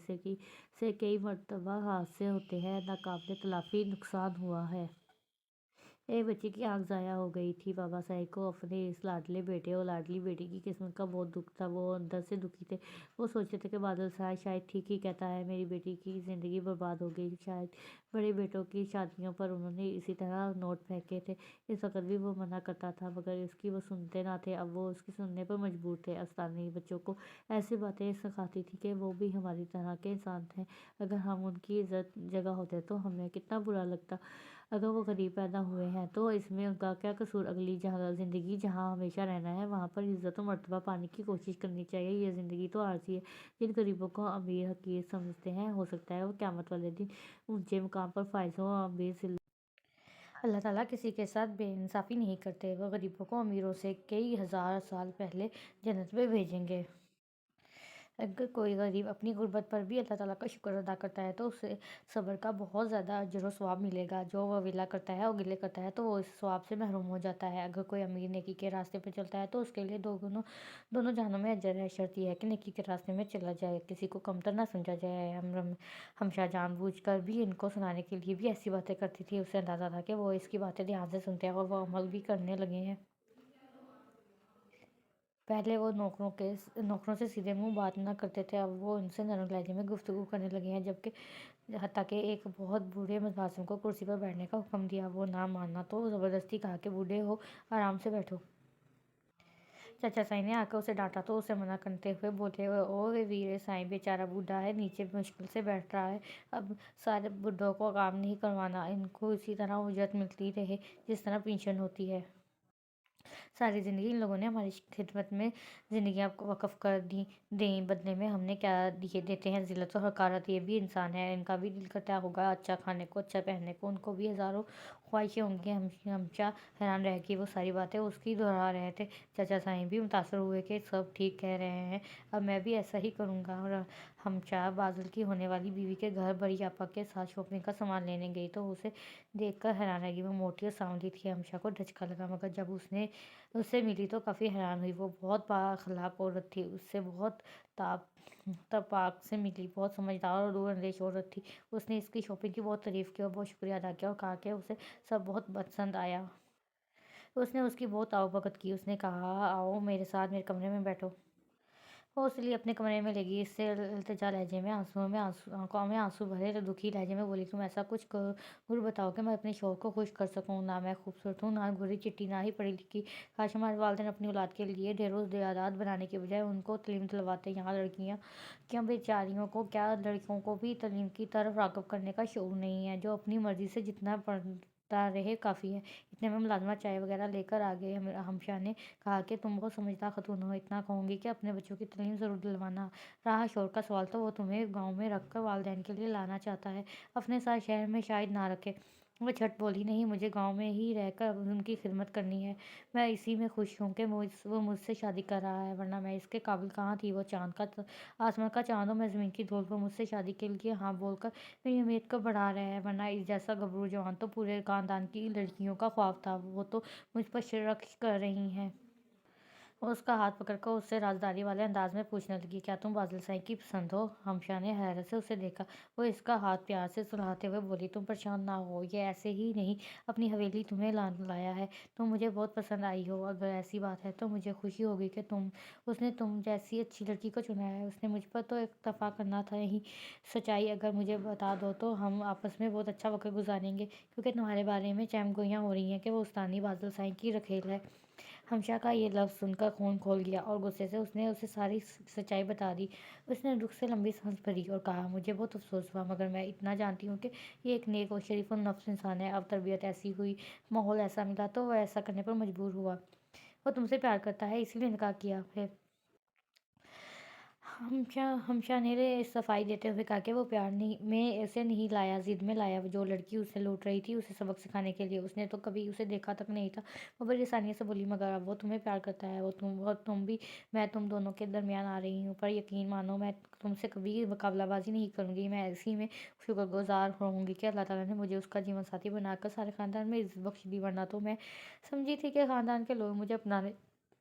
سے کئی مرتبہ حادثے ہوتے ہیں، ناقابل تلافی نقصان ہوا ہے۔ ایک بچے کی آنکھ ضائع ہو گئی تھی۔ بابا صاحب کو اپنے اس لاڈلے بیٹے اور لاڈلی بیٹی کی قسمت کا بہت دکھ تھا۔ وہ اندر سے دکھی تھے۔ وہ سوچتے تھے کہ بادل صاحب شاید ٹھیک ہی کہتا ہے، میری بیٹی کی زندگی برباد ہو گئی۔ شاید بڑے بیٹوں کی شادیوں پر انہوں نے اسی طرح نوٹ پھینکے تھے۔ اس وقت بھی وہ منع کرتا تھا مگر اس کی وہ سنتے نہ تھے۔ اب وہ اس کی سننے پر مجبور تھے۔ استانی بچوں کو ایسی باتیں سکھاتی تھی کہ وہ بھی ہماری طرح کے انسان ہیں۔ اگر ہم ان کی عزت جگہ ہوتے تو ہمیں کتنا برا لگتا۔ اگر وہ غریب پیدا ہوئے ہیں تو اس میں ان کا کیا قصور؟ اگلی زندگی جہاں ہمیشہ رہنا ہے وہاں پر عزت و مرتبہ پانے کی کوشش کرنی چاہیے۔ یہ زندگی تو عارضی ہے۔ جن غریبوں کو امیر حقیر سمجھتے ہیں، ہو سکتا ہے وہ قیامت والے دن اونچے مقام پر فائز ہوں۔ امیر اللہ تعالیٰ کسی کے ساتھ بے انصافی نہیں کرتے۔ وہ غریبوں کو امیروں سے کئی ہزار سال پہلے جنت میں بھیجیں گے۔ اگر کوئی غریب اپنی غربت پر بھی اللہ تعالیٰ کا شکر ادا کرتا ہے تو اسے صبر کا بہت زیادہ اجر و ثواب ملے گا۔ جو ویلا کرتا ہے اور گلے کرتا ہے تو وہ اس ثواب سے محروم ہو جاتا ہے۔ اگر کوئی امیر نیکی کے راستے پر چلتا ہے تو اس کے لیے دونوں جہانوں میں اجر ہے، شرط یہ ہے کہ نیکی کے راستے میں چلا جائے، کسی کو کمتر نہ سمجھا جائے۔ ہمشا جان بوجھ کر بھی ان کو سنانے کے لیے بھی ایسی باتیں کرتی تھی۔ اسے اندازہ تھا کہ وہ اس کی باتیں دھیان سے سنتے ہیں اور وہ عمل بھی کرنے لگے ہیں۔ پہلے وہ نوکروں سے سیدھے منہ بات نہ کرتے تھے، اب وہ ان سے نرم لہجے میں گفتگو کرنے لگے ہیں، حتیٰ کہ ایک بہت بوڑھے ملازم کو کرسی پر بیٹھنے کا حکم دیا۔ وہ نہ مانا تو زبردستی کہا کہ بوڑھے ہو، آرام سے بیٹھو۔ چاچا سائی نے آ کر اسے ڈانٹا تو اسے منع کرتے ہوئے بولے، او ویرے سائی، بیچارہ بوڑھا ہے، نیچے مشکل سے بیٹھ رہا ہے۔ اب سارے بوڑھوں کو کام نہیں کروانا، ان کو اسی طرح اجرت ملتی رہے جس طرح پینشن ہوتی ہے۔ ساری زندگی ان لوگوں نے ہماری خدمت میں زندگیاں وقف کر دیں، بدلے میں ہم نے کیا دیتے ہیں؟ ذلت و حقارت۔ یہ بھی انسان ہے، ان کا بھی دل کرتا ہوگا اچھا کھانے کو، اچھا پہننے کو، ان کو بھی ہزاروں خواہشیں ہوں گی۔ ہمشا حیران رہ گئی، وہ ساری باتیں اس کی دہرا رہے تھے۔ چاچا سائی بھی متاثر ہوئے کہ سب ٹھیک کہہ رہے ہیں، اب میں بھی ایسا ہی کروں گا۔ اور ہمشا بازل کی ہونے والی بیوی کے گھر بڑی آپا کے ساتھ شاپنگ کا سامان لینے گئی تو اسے دیکھ کر حیران رہ گئی۔ وہ موٹی اور سانولی تھی۔ ہمشا کو دھچکا لگا، مگر جب اس سے ملی تو کافی حیران ہوئی۔ وہ بہت با اخلاق عورت تھی، اس سے بہت تپاک سے ملی، بہت سمجھدار اور دور اندیش عورت تھی۔ اس نے اس کی شاپنگ کی بہت تعریف کی اور بہت شکریہ ادا کیا اور کہا کہ اسے سب بہت پسند آیا۔ اس نے اس کی بہت آؤ بھگت کی۔ اس نے کہا، آؤ میرے ساتھ میرے کمرے میں بیٹھو۔ وہ اس لیے اپنے کمرے میں لے گئی۔ اس سے التجا لہجے میں، آنکھوں میں آنسو بھرے دکھی لہجے میں بولی، تم ایسا کچھ گر بتاؤ کہ میں اپنے شوہر کو خوش کر سکوں۔ نہ میں خوبصورت ہوں، نہ گوری چٹی، نہ ہی پڑھی لکھی۔ کاش ہمارے والدین اپنی اولاد کے لیے ڈھیروں جائیداد بنانے کے بجائے ان کو تعلیم دلواتے۔ یہاں لڑکیاں کیا بیچاریوں کو کیا، لڑکوں کو بھی تعلیم کی طرف راغب کرنے کا شعور نہیں ہے۔ جو اپنی مرضی سے جتنا پڑھتا رہے کافی ہے۔ اتنے میں ملازمہ چائے وغیرہ لے کر آ گئے۔ ہمشا نے کہا کہ تم بہت سمجھدار خاتون ہو، اتنا کہوں گی کہ اپنے بچوں کی تعلیم ضرور دلوانا۔ رہا شوہر کا سوال تو وہ تمہیں گاؤں میں رکھ کر والدین کے لیے لانا چاہتا ہے، اپنے ساتھ شہر میں شاید نہ رکھے۔ وہ جھٹ بولی، نہیں، مجھے گاؤں میں ہی رہ کر ان کی خدمت کرنی ہے۔ میں اسی میں خوش ہوں کہ وہ مجھ سے شادی کر رہا ہے، ورنہ میں اس کے قابل کہاں تھی؟ وہ آسمان کا چاند ہو، میں زمین کی دھول۔ وہ مجھ سے شادی کے لیے ہاں بول کر میری امید کو بڑھا رہا ہے، ورنہ اس جیسا گبرو جوان تو پورے خاندان کی لڑکیوں کا خواب تھا۔ وہ تو مجھ پر رشک کر رہی ہیں۔ وہ اس کا ہاتھ پکڑ کر اس سے رازداری والے انداز میں پوچھنے لگی، کیا تم بادل صاحب کی پسند ہو؟ ہمشا نے حیرت سے اسے دیکھا۔ وہ اس کا ہاتھ پیار سے سلہاتے ہوئے بولی، تم پریشان نہ ہو، یہ ایسے ہی نہیں اپنی حویلی تمہیں لایا ہے۔ تم مجھے بہت پسند آئی ہو۔ اگر ایسی بات ہے تو مجھے خوشی ہوگی کہ اس نے تم جیسی اچھی لڑکی کو چنا ہے۔ اس نے مجھ پر تو اکتفا کرنا تھا ہی، سچائی اگر مجھے بتا دو تو ہم آپس میں بہت اچھا وقت گزاریں گے، کیونکہ تمہارے بارے میں چہم گوئیاں ہو رہی ہیں کہ وہ استانی بادل صاحب کی رکھیل ہے۔ ہمشا کا یہ لفظ سن کر خون کھول گیا اور غصے سے اس نے اسے ساری سچائی بتا دی۔ اس نے دکھ سے لمبی سانس بھری اور کہا، مجھے بہت افسوس ہوا، مگر میں اتنا جانتی ہوں کہ یہ ایک نیک اور شریف النفس انسان ہے۔ اب تربیت ایسی ہوئی، ماحول ایسا ملا تو وہ ایسا کرنے پر مجبور ہوا۔ وہ تم سے پیار کرتا ہے، اسی لیے نکاح کیا ہے۔ ہمشا نے صفائی دیتے ہوئے کہا کہ وہ پیار میں اسے نہیں لایا، ضد میں لایا۔ جو لڑکی اسے لوٹ رہی تھی اسے سبق سکھانے کے لیے، اس نے تو کبھی اسے دیکھا تک نہیں تھا۔ وہ بڑی آسانی سے بولی، مگر اب وہ تمہیں پیار کرتا ہے اور تم بھی۔ میں تم دونوں کے درمیان آ رہی ہوں، پر یقین مانو میں تم سے کبھی مقابلہ بازی نہیں کروں گی۔ میں اسی میں شکر گزار رہوں گی کہ اللہ تعالیٰ نے مجھے اس کا جیون ساتھی بنا کر سارے خاندان میں عزت بخش دی، ورنہ تو میں سمجھی تھی کہ خاندان کے لوگ مجھے اپنا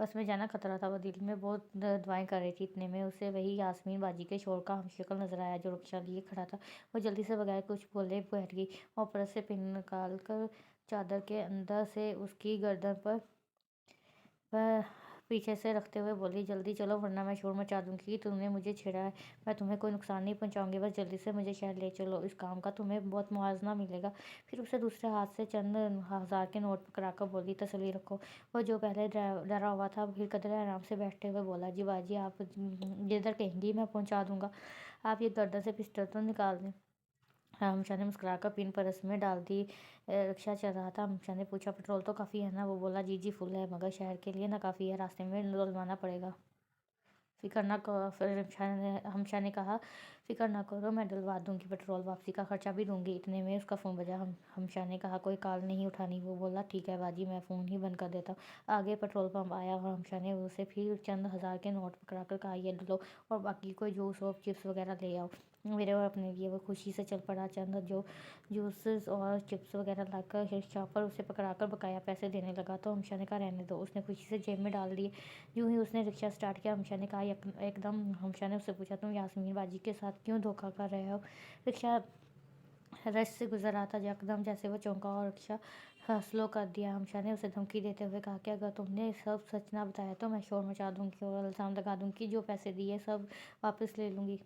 بس میں جانا خطرہ تھا، وہ دل میں بہت دعائیں کر رہی تھی۔ اتنے میں اسے وہی یاسمین باجی کے شوہر کا ہمشکل نظر آیا جو رکشا لیے کھڑا تھا۔ وہ جلدی سے بغیر کچھ بولے بیٹھ گئی اور پرس سے پن نکال کر چادر کے اندر سے اس کی گردن پر پیچھے سے رکھتے ہوئے بولی، جلدی چلو ورنہ میں شور مچا دوں گی، تم نے مجھے چھیڑا ہے، میں تمہیں کوئی نقصان نہیں پہنچاؤں گی، بس جلدی سے مجھے شہر لے چلو، اس کام کا تمہیں بہت موازنہ ملے گا۔ پھر اسے دوسرے ہاتھ سے چند 1000 کے نوٹ پکڑا کر بولی، تسلی رکھو۔ وہ جو پہلے ڈرا ہوا تھا پھر قدرے آرام سے بیٹھتے ہوئے بولا، جی باجی آپ جدھر کہیں گی میں پہنچا دوں گا، آپ یہ گردن سے پسٹل تو نکال دیں۔ ہمشا نے مسکرا کر پن پرس میں ڈال دی۔ رکشا چل رہا تھا۔ ہمشا نے پوچھا، پیٹرول تو کافی ہے نا؟ وہ بولا، جی جی فل ہے، مگر شہر کے لیے ناکافی ہے، راستے میں ڈلوانا پڑے گا۔ فکر نہ کرو، ہمشا نے کہا، فکر نہ کرو، میں ڈلوا دوں گی، پیٹرول واپسی کا خرچہ بھی دوں گی۔ اتنے میں اس کا فون بجا۔ ہمشا نے کہا، کوئی کال نہیں اٹھانی؟ وہ بولا، ٹھیک ہے باجی، میں فون ہی بند کر دیتا ہوں۔ آگے پیٹرول پمپ آیا اور ہمشا نے اسے پھر چند 1000 کے نوٹ پکڑا کر کہا، یہ لو اور باقی کوئی جوس اور چپس وغیرہ لے آؤ میرے اور اپنے لیے۔ وہ خوشی سے چل پڑا۔ چند جوسز اور چپس وغیرہ لا کر رکشا پر اسے پکڑا کر بقایا پیسے دینے لگا تو ہمشا نے کہا، رہنے دو۔ اس نے خوشی سے جیب میں ڈال دیے۔ یوں ہی اس نے رکشا اسٹارٹ کیا۔ ہمشا نے کہا، ایک دم۔ ہمشا نے اس سے پوچھا، تم یاسمین باجی کے ساتھ کیوں دھوکہ کر رہے ہو؟ رکشا رش سے گزر رہا تھا، یکدم جیسے وہ چونکا اور رکشا سلو کر دیا۔ ہمشا نے اسے دھمکی دیتے ہوئے کہا کہ اگر تم نے سب سچ نہ بتایا تو میں شور مچا دوں گی اور الزام لگا دوں گی، جو پیسے دیے سب واپس لے لوں گی۔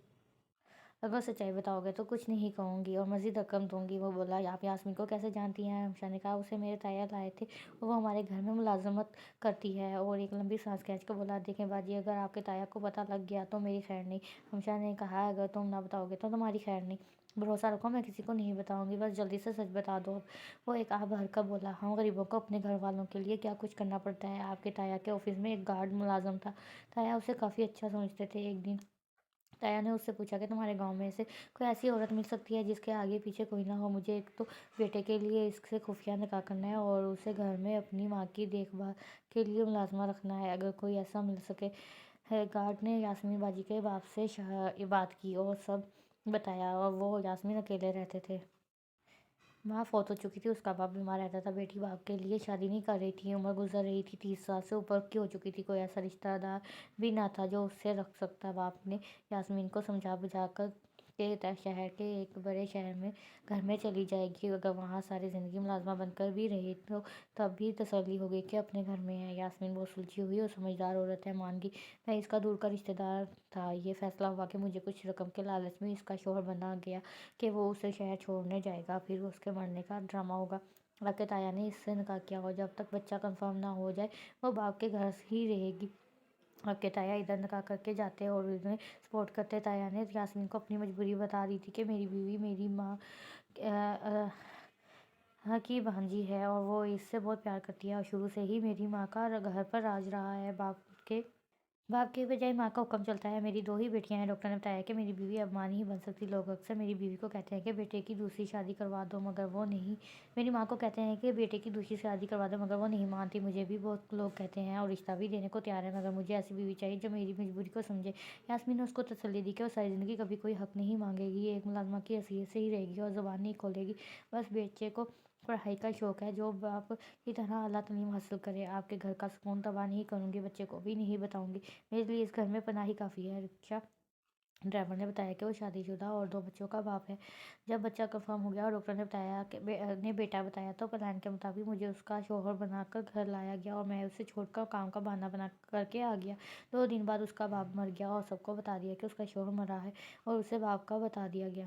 اگر سچائی بتاؤ گے تو کچھ نہیں کہوں گی اور مزید رقم دوں گی۔ وہ بولا، آپ یاسمین کو کیسے جانتی ہیں؟ ہمشا نے کہا، اسے میرے تایا لائے تھے اور وہ ہمارے گھر میں ملازمت کرتی ہے۔ اور ایک لمبی سانس کھینچ کر بولا، دیکھیں باجی، اگر آپ کے تایا کو پتہ لگ گیا تو میری خیر نہیں۔ ہمشا نے کہا، اگر تم نہ بتاؤ گے تو تمہاری خیر نہیں۔ بھروسہ رکھو، میں کسی کو نہیں بتاؤں گی، بس جلدی سے سچ بتا دو۔ وہ ایک آہ بھر کر بولا، ہم غریبوں کو اپنے گھر والوں کے لیے کیا کچھ کرنا پڑتا ہے۔ آپ کے تایا کے آفس میں ایک گارڈ ملازم تھا، تایا اسے کافی اچھا سمجھتے تھے۔ ایک دن تایا نے اس سے پوچھا کہ تمہارے گاؤں میں سے کوئی ایسی عورت مل سکتی ہے جس کے آگے پیچھے کوئی نہ ہو؟ مجھے ایک تو بیٹے کے لیے اس سے خفیہ نکاح کرنا ہے اور اسے گھر میں اپنی ماں کی دیکھ بھال کے لیے ملازمہ رکھنا ہے، اگر کوئی ایسا مل سکے۔ گارڈ نے یاسمین باجی کے باپ سے بات کی اور سب بتایا، اور وہ یاسمین اکیلے رہتے تھے۔ ماں فوت ہو چکی تھی، اس کا باپ بیمار رہتا تھا، بیٹی باپ کے لیے شادی نہیں کر رہی تھی، عمر گزر رہی تھی، 30 سال سے اوپر کی ہو چکی تھی، کوئی ایسا رشتہ دار بھی نہ تھا جو اس سے رکھ سکتا۔ باپ نے یاسمین کو سمجھا بجھا کر کہ شہر کے ایک بڑے شہر میں گھر میں چلی جائے گی، اگر وہاں ساری زندگی ملازمہ بن کر بھی رہی تو تب بھی تسلی ہوگی کہ اپنے گھر میں ہے۔ یاسمین بہت سلجھی ہوئی اور سمجھدار عورت ہے، مان گئی، میں اس کا دور کا رشتہ دار تھا۔ یہ فیصلہ ہوا کہ مجھے کچھ رقم کے لالچ میں اس کا شوہر بنا گیا کہ وہ اسے شہر چھوڑنے جائے گا، پھر اس کے مرنے کا ڈرامہ ہوگا۔ آپ کے تایا نے اس سے نکاح کیا اور جب تک بچہ کنفرم نہ ہو جائے وہ باپ کے گھر ہی رہے گی۔ آپ کے تایا ادھر نکاح کر کے جاتے اور انہیں سپورٹ کرتے۔ تایا نے یاسمین کو اپنی مجبوری بتا دی تھی کہ میری بیوی میری ماں کی بھانجی ہے اور وہ اس سے بہت پیار کرتی ہے اور شروع سے ہی میری ماں کا گھر پر راج رہا ہے، باپ کے بجائے ماں کا حکم چلتا ہے۔ میری 2 ہی بیٹیاں ہیں۔ ڈاکٹر نے بتایا کہ میری بیوی اب ماں نہیں بن سکتی۔ لوگ اکثر میری بیوی کو کہتے ہیں کہ بیٹے کی دوسری شادی کروا دو مگر وہ نہیں میری ماں کو کہتے ہیں کہ بیٹے کی دوسری شادی کروا دو مگر وہ نہیں مانتی۔ مجھے بھی بہت لوگ کہتے ہیں اور رشتہ بھی دینے کو تیار ہیں، مگر مجھے ایسی بیوی چاہیے جو میری مجبوری کو سمجھے۔ یاسمین نے اس کو تسلی دی کہ وہ ساری زندگی کبھی کوئی حق نہیں مانگے گی، ایک ملازمہ کی حیثیت سے ہی رہے گی اور زبان نہیں کھولے گی، بس بچے کو پڑھائی کا شوق ہے، جو باپ کی طرح اعلیٰ تعلیم حاصل کرے۔ آپ کے گھر کا سکون تباہ نہیں کروں گی، بچے کو بھی نہیں بتاؤں گی، میرے لیے اس گھر میں پناہ ہی کافی ہے۔ رکشا ڈرائیور نے بتایا کہ وہ شادی شدہ اور 2 بچوں کا باپ ہے۔ جب بچہ کنفرم ہو گیا اور ڈاکٹر نے بیٹا بتایا تو پلان کے مطابق مجھے اس کا شوہر بنا کر گھر لایا گیا اور میں اسے چھوڑ کر کام کا بہانہ بنا کر کے آ گیا۔ 2 دن بعد اس کا باپ مر گیا اور سب کو بتا دیا کہ اس کا شوہر مرا ہے اور اسے باپ کا بتا دیا گیا۔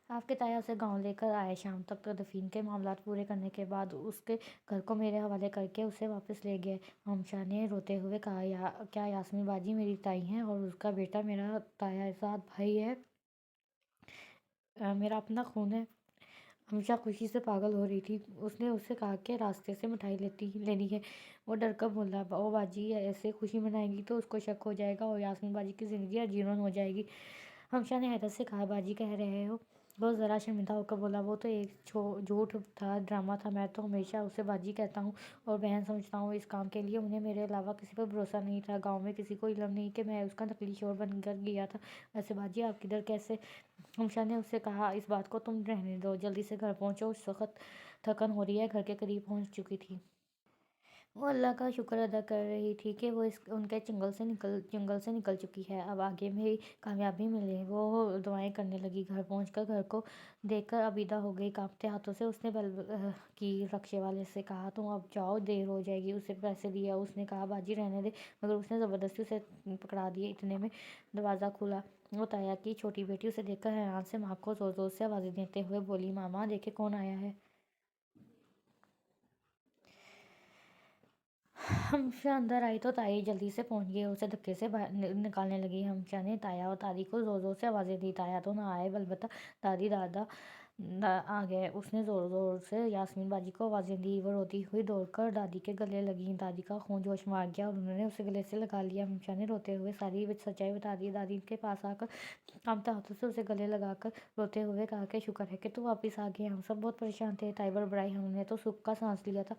آپ کے تایا اسے گاؤں لے کر آئے، شام تک تدفین کے معاملات پورے کرنے کے بعد اس کے گھر کو میرے حوالے کر کے اسے واپس لے گئے۔ ہمشا نے روتے ہوئے کہا، کیا یاسمین باجی میری تائی ہیں اور اس کا بیٹا میرا تایا زاد بھائی ہے، میرا اپنا خون ہے؟ ہمشا خوشی سے پاگل ہو رہی تھی۔ اس نے اس سے کہا کہ راستے سے مٹھائی لینی ہے۔ وہ ڈر کر بولا، او باجی، ایسے خوشی منائیں گی تو اس کو شک ہو جائے گا اور یاسمین باجی کی زندگی عجیرن ہو جائے گی۔ ہمشا نے حیرت سے کہا، باجی کہہ رہے ہو؟ وہ ذرا شرمندہ ہو کر بولا، وہ تو ایک جھوٹ تھا، ڈرامہ تھا، میں تو ہمیشہ اسے باجی کہتا ہوں اور بہن سمجھتا ہوں۔ اس کام کے لیے انہیں میرے علاوہ کسی پر بھروسہ نہیں تھا، گاؤں میں کسی کو علم نہیں کہ میں اس کا نقلی شوہر بن کر گیا تھا۔ ویسے باجی آپ کدھر کیسے؟ ہمشا نے اس سے کہا، اس بات کو تم رہنے دو، جلدی سے گھر پہنچو، سخت تھکن ہو رہی ہے۔ گھر کے قریب پہنچ چکی تھی۔ وہ اللہ کا شکر ادا کر رہی تھی کہ وہ ان کے جنگل سے نکل چکی ہے، اب آگے بھی کامیابی ملے۔ وہ دعائیں کرنے لگی۔ گھر پہنچ کر گھر کو دیکھ کر عبیدہ ہو گئی۔ کانپتے ہاتھوں سے اس نے بیل کی رکشے والے سے کہا، تم اب جاؤ، دیر ہو جائے گی۔ اسے پیسے دیے۔ اس نے کہا، باجی رہنے دے، مگر اس نے زبردستی اسے پکڑا دیے۔ اتنے میں دروازہ کھلا۔ وہ تایا کی چھوٹی بیٹی اسے دیکھ کر حیران سے ماں کو زور زور سے آوازیں دیتے ہوئے بولی، ماما دیکھے کون آیا ہے۔ ہمشہ اندر آئی تو تائی جلدی سے پہنچ گئی اور اسے دھکے سے باہر نکالنے لگی۔ ہمشہ نے تایا اور دادی کو زور زور سے آوازیں دی۔ تایا تو نہ آئے، البتہ دادی دادا آ گئے۔ اس نے زور زور سے یاسمین باجی کو آوازیں دی۔ وہ روتی ہوئی دوڑ کر دادی کے گلے لگی۔ دادی کا خون جوش میں آ گیا اور انہوں نے اسے گلے سے لگا لیا۔ ہمشہ نے روتے ہوئے ساری سچائی بتا دی۔ دادی کے پاس آ کر کانپتے ہاتھوں سے اسے گلے لگا کر روتے ہوئے کہا کہ شکر ہے کہ تو واپس آ گئی، ہم سب بہت پریشان تھے۔ تائی بڑبڑائی، ہم نے تو سکھ کا سانس لیا تھا۔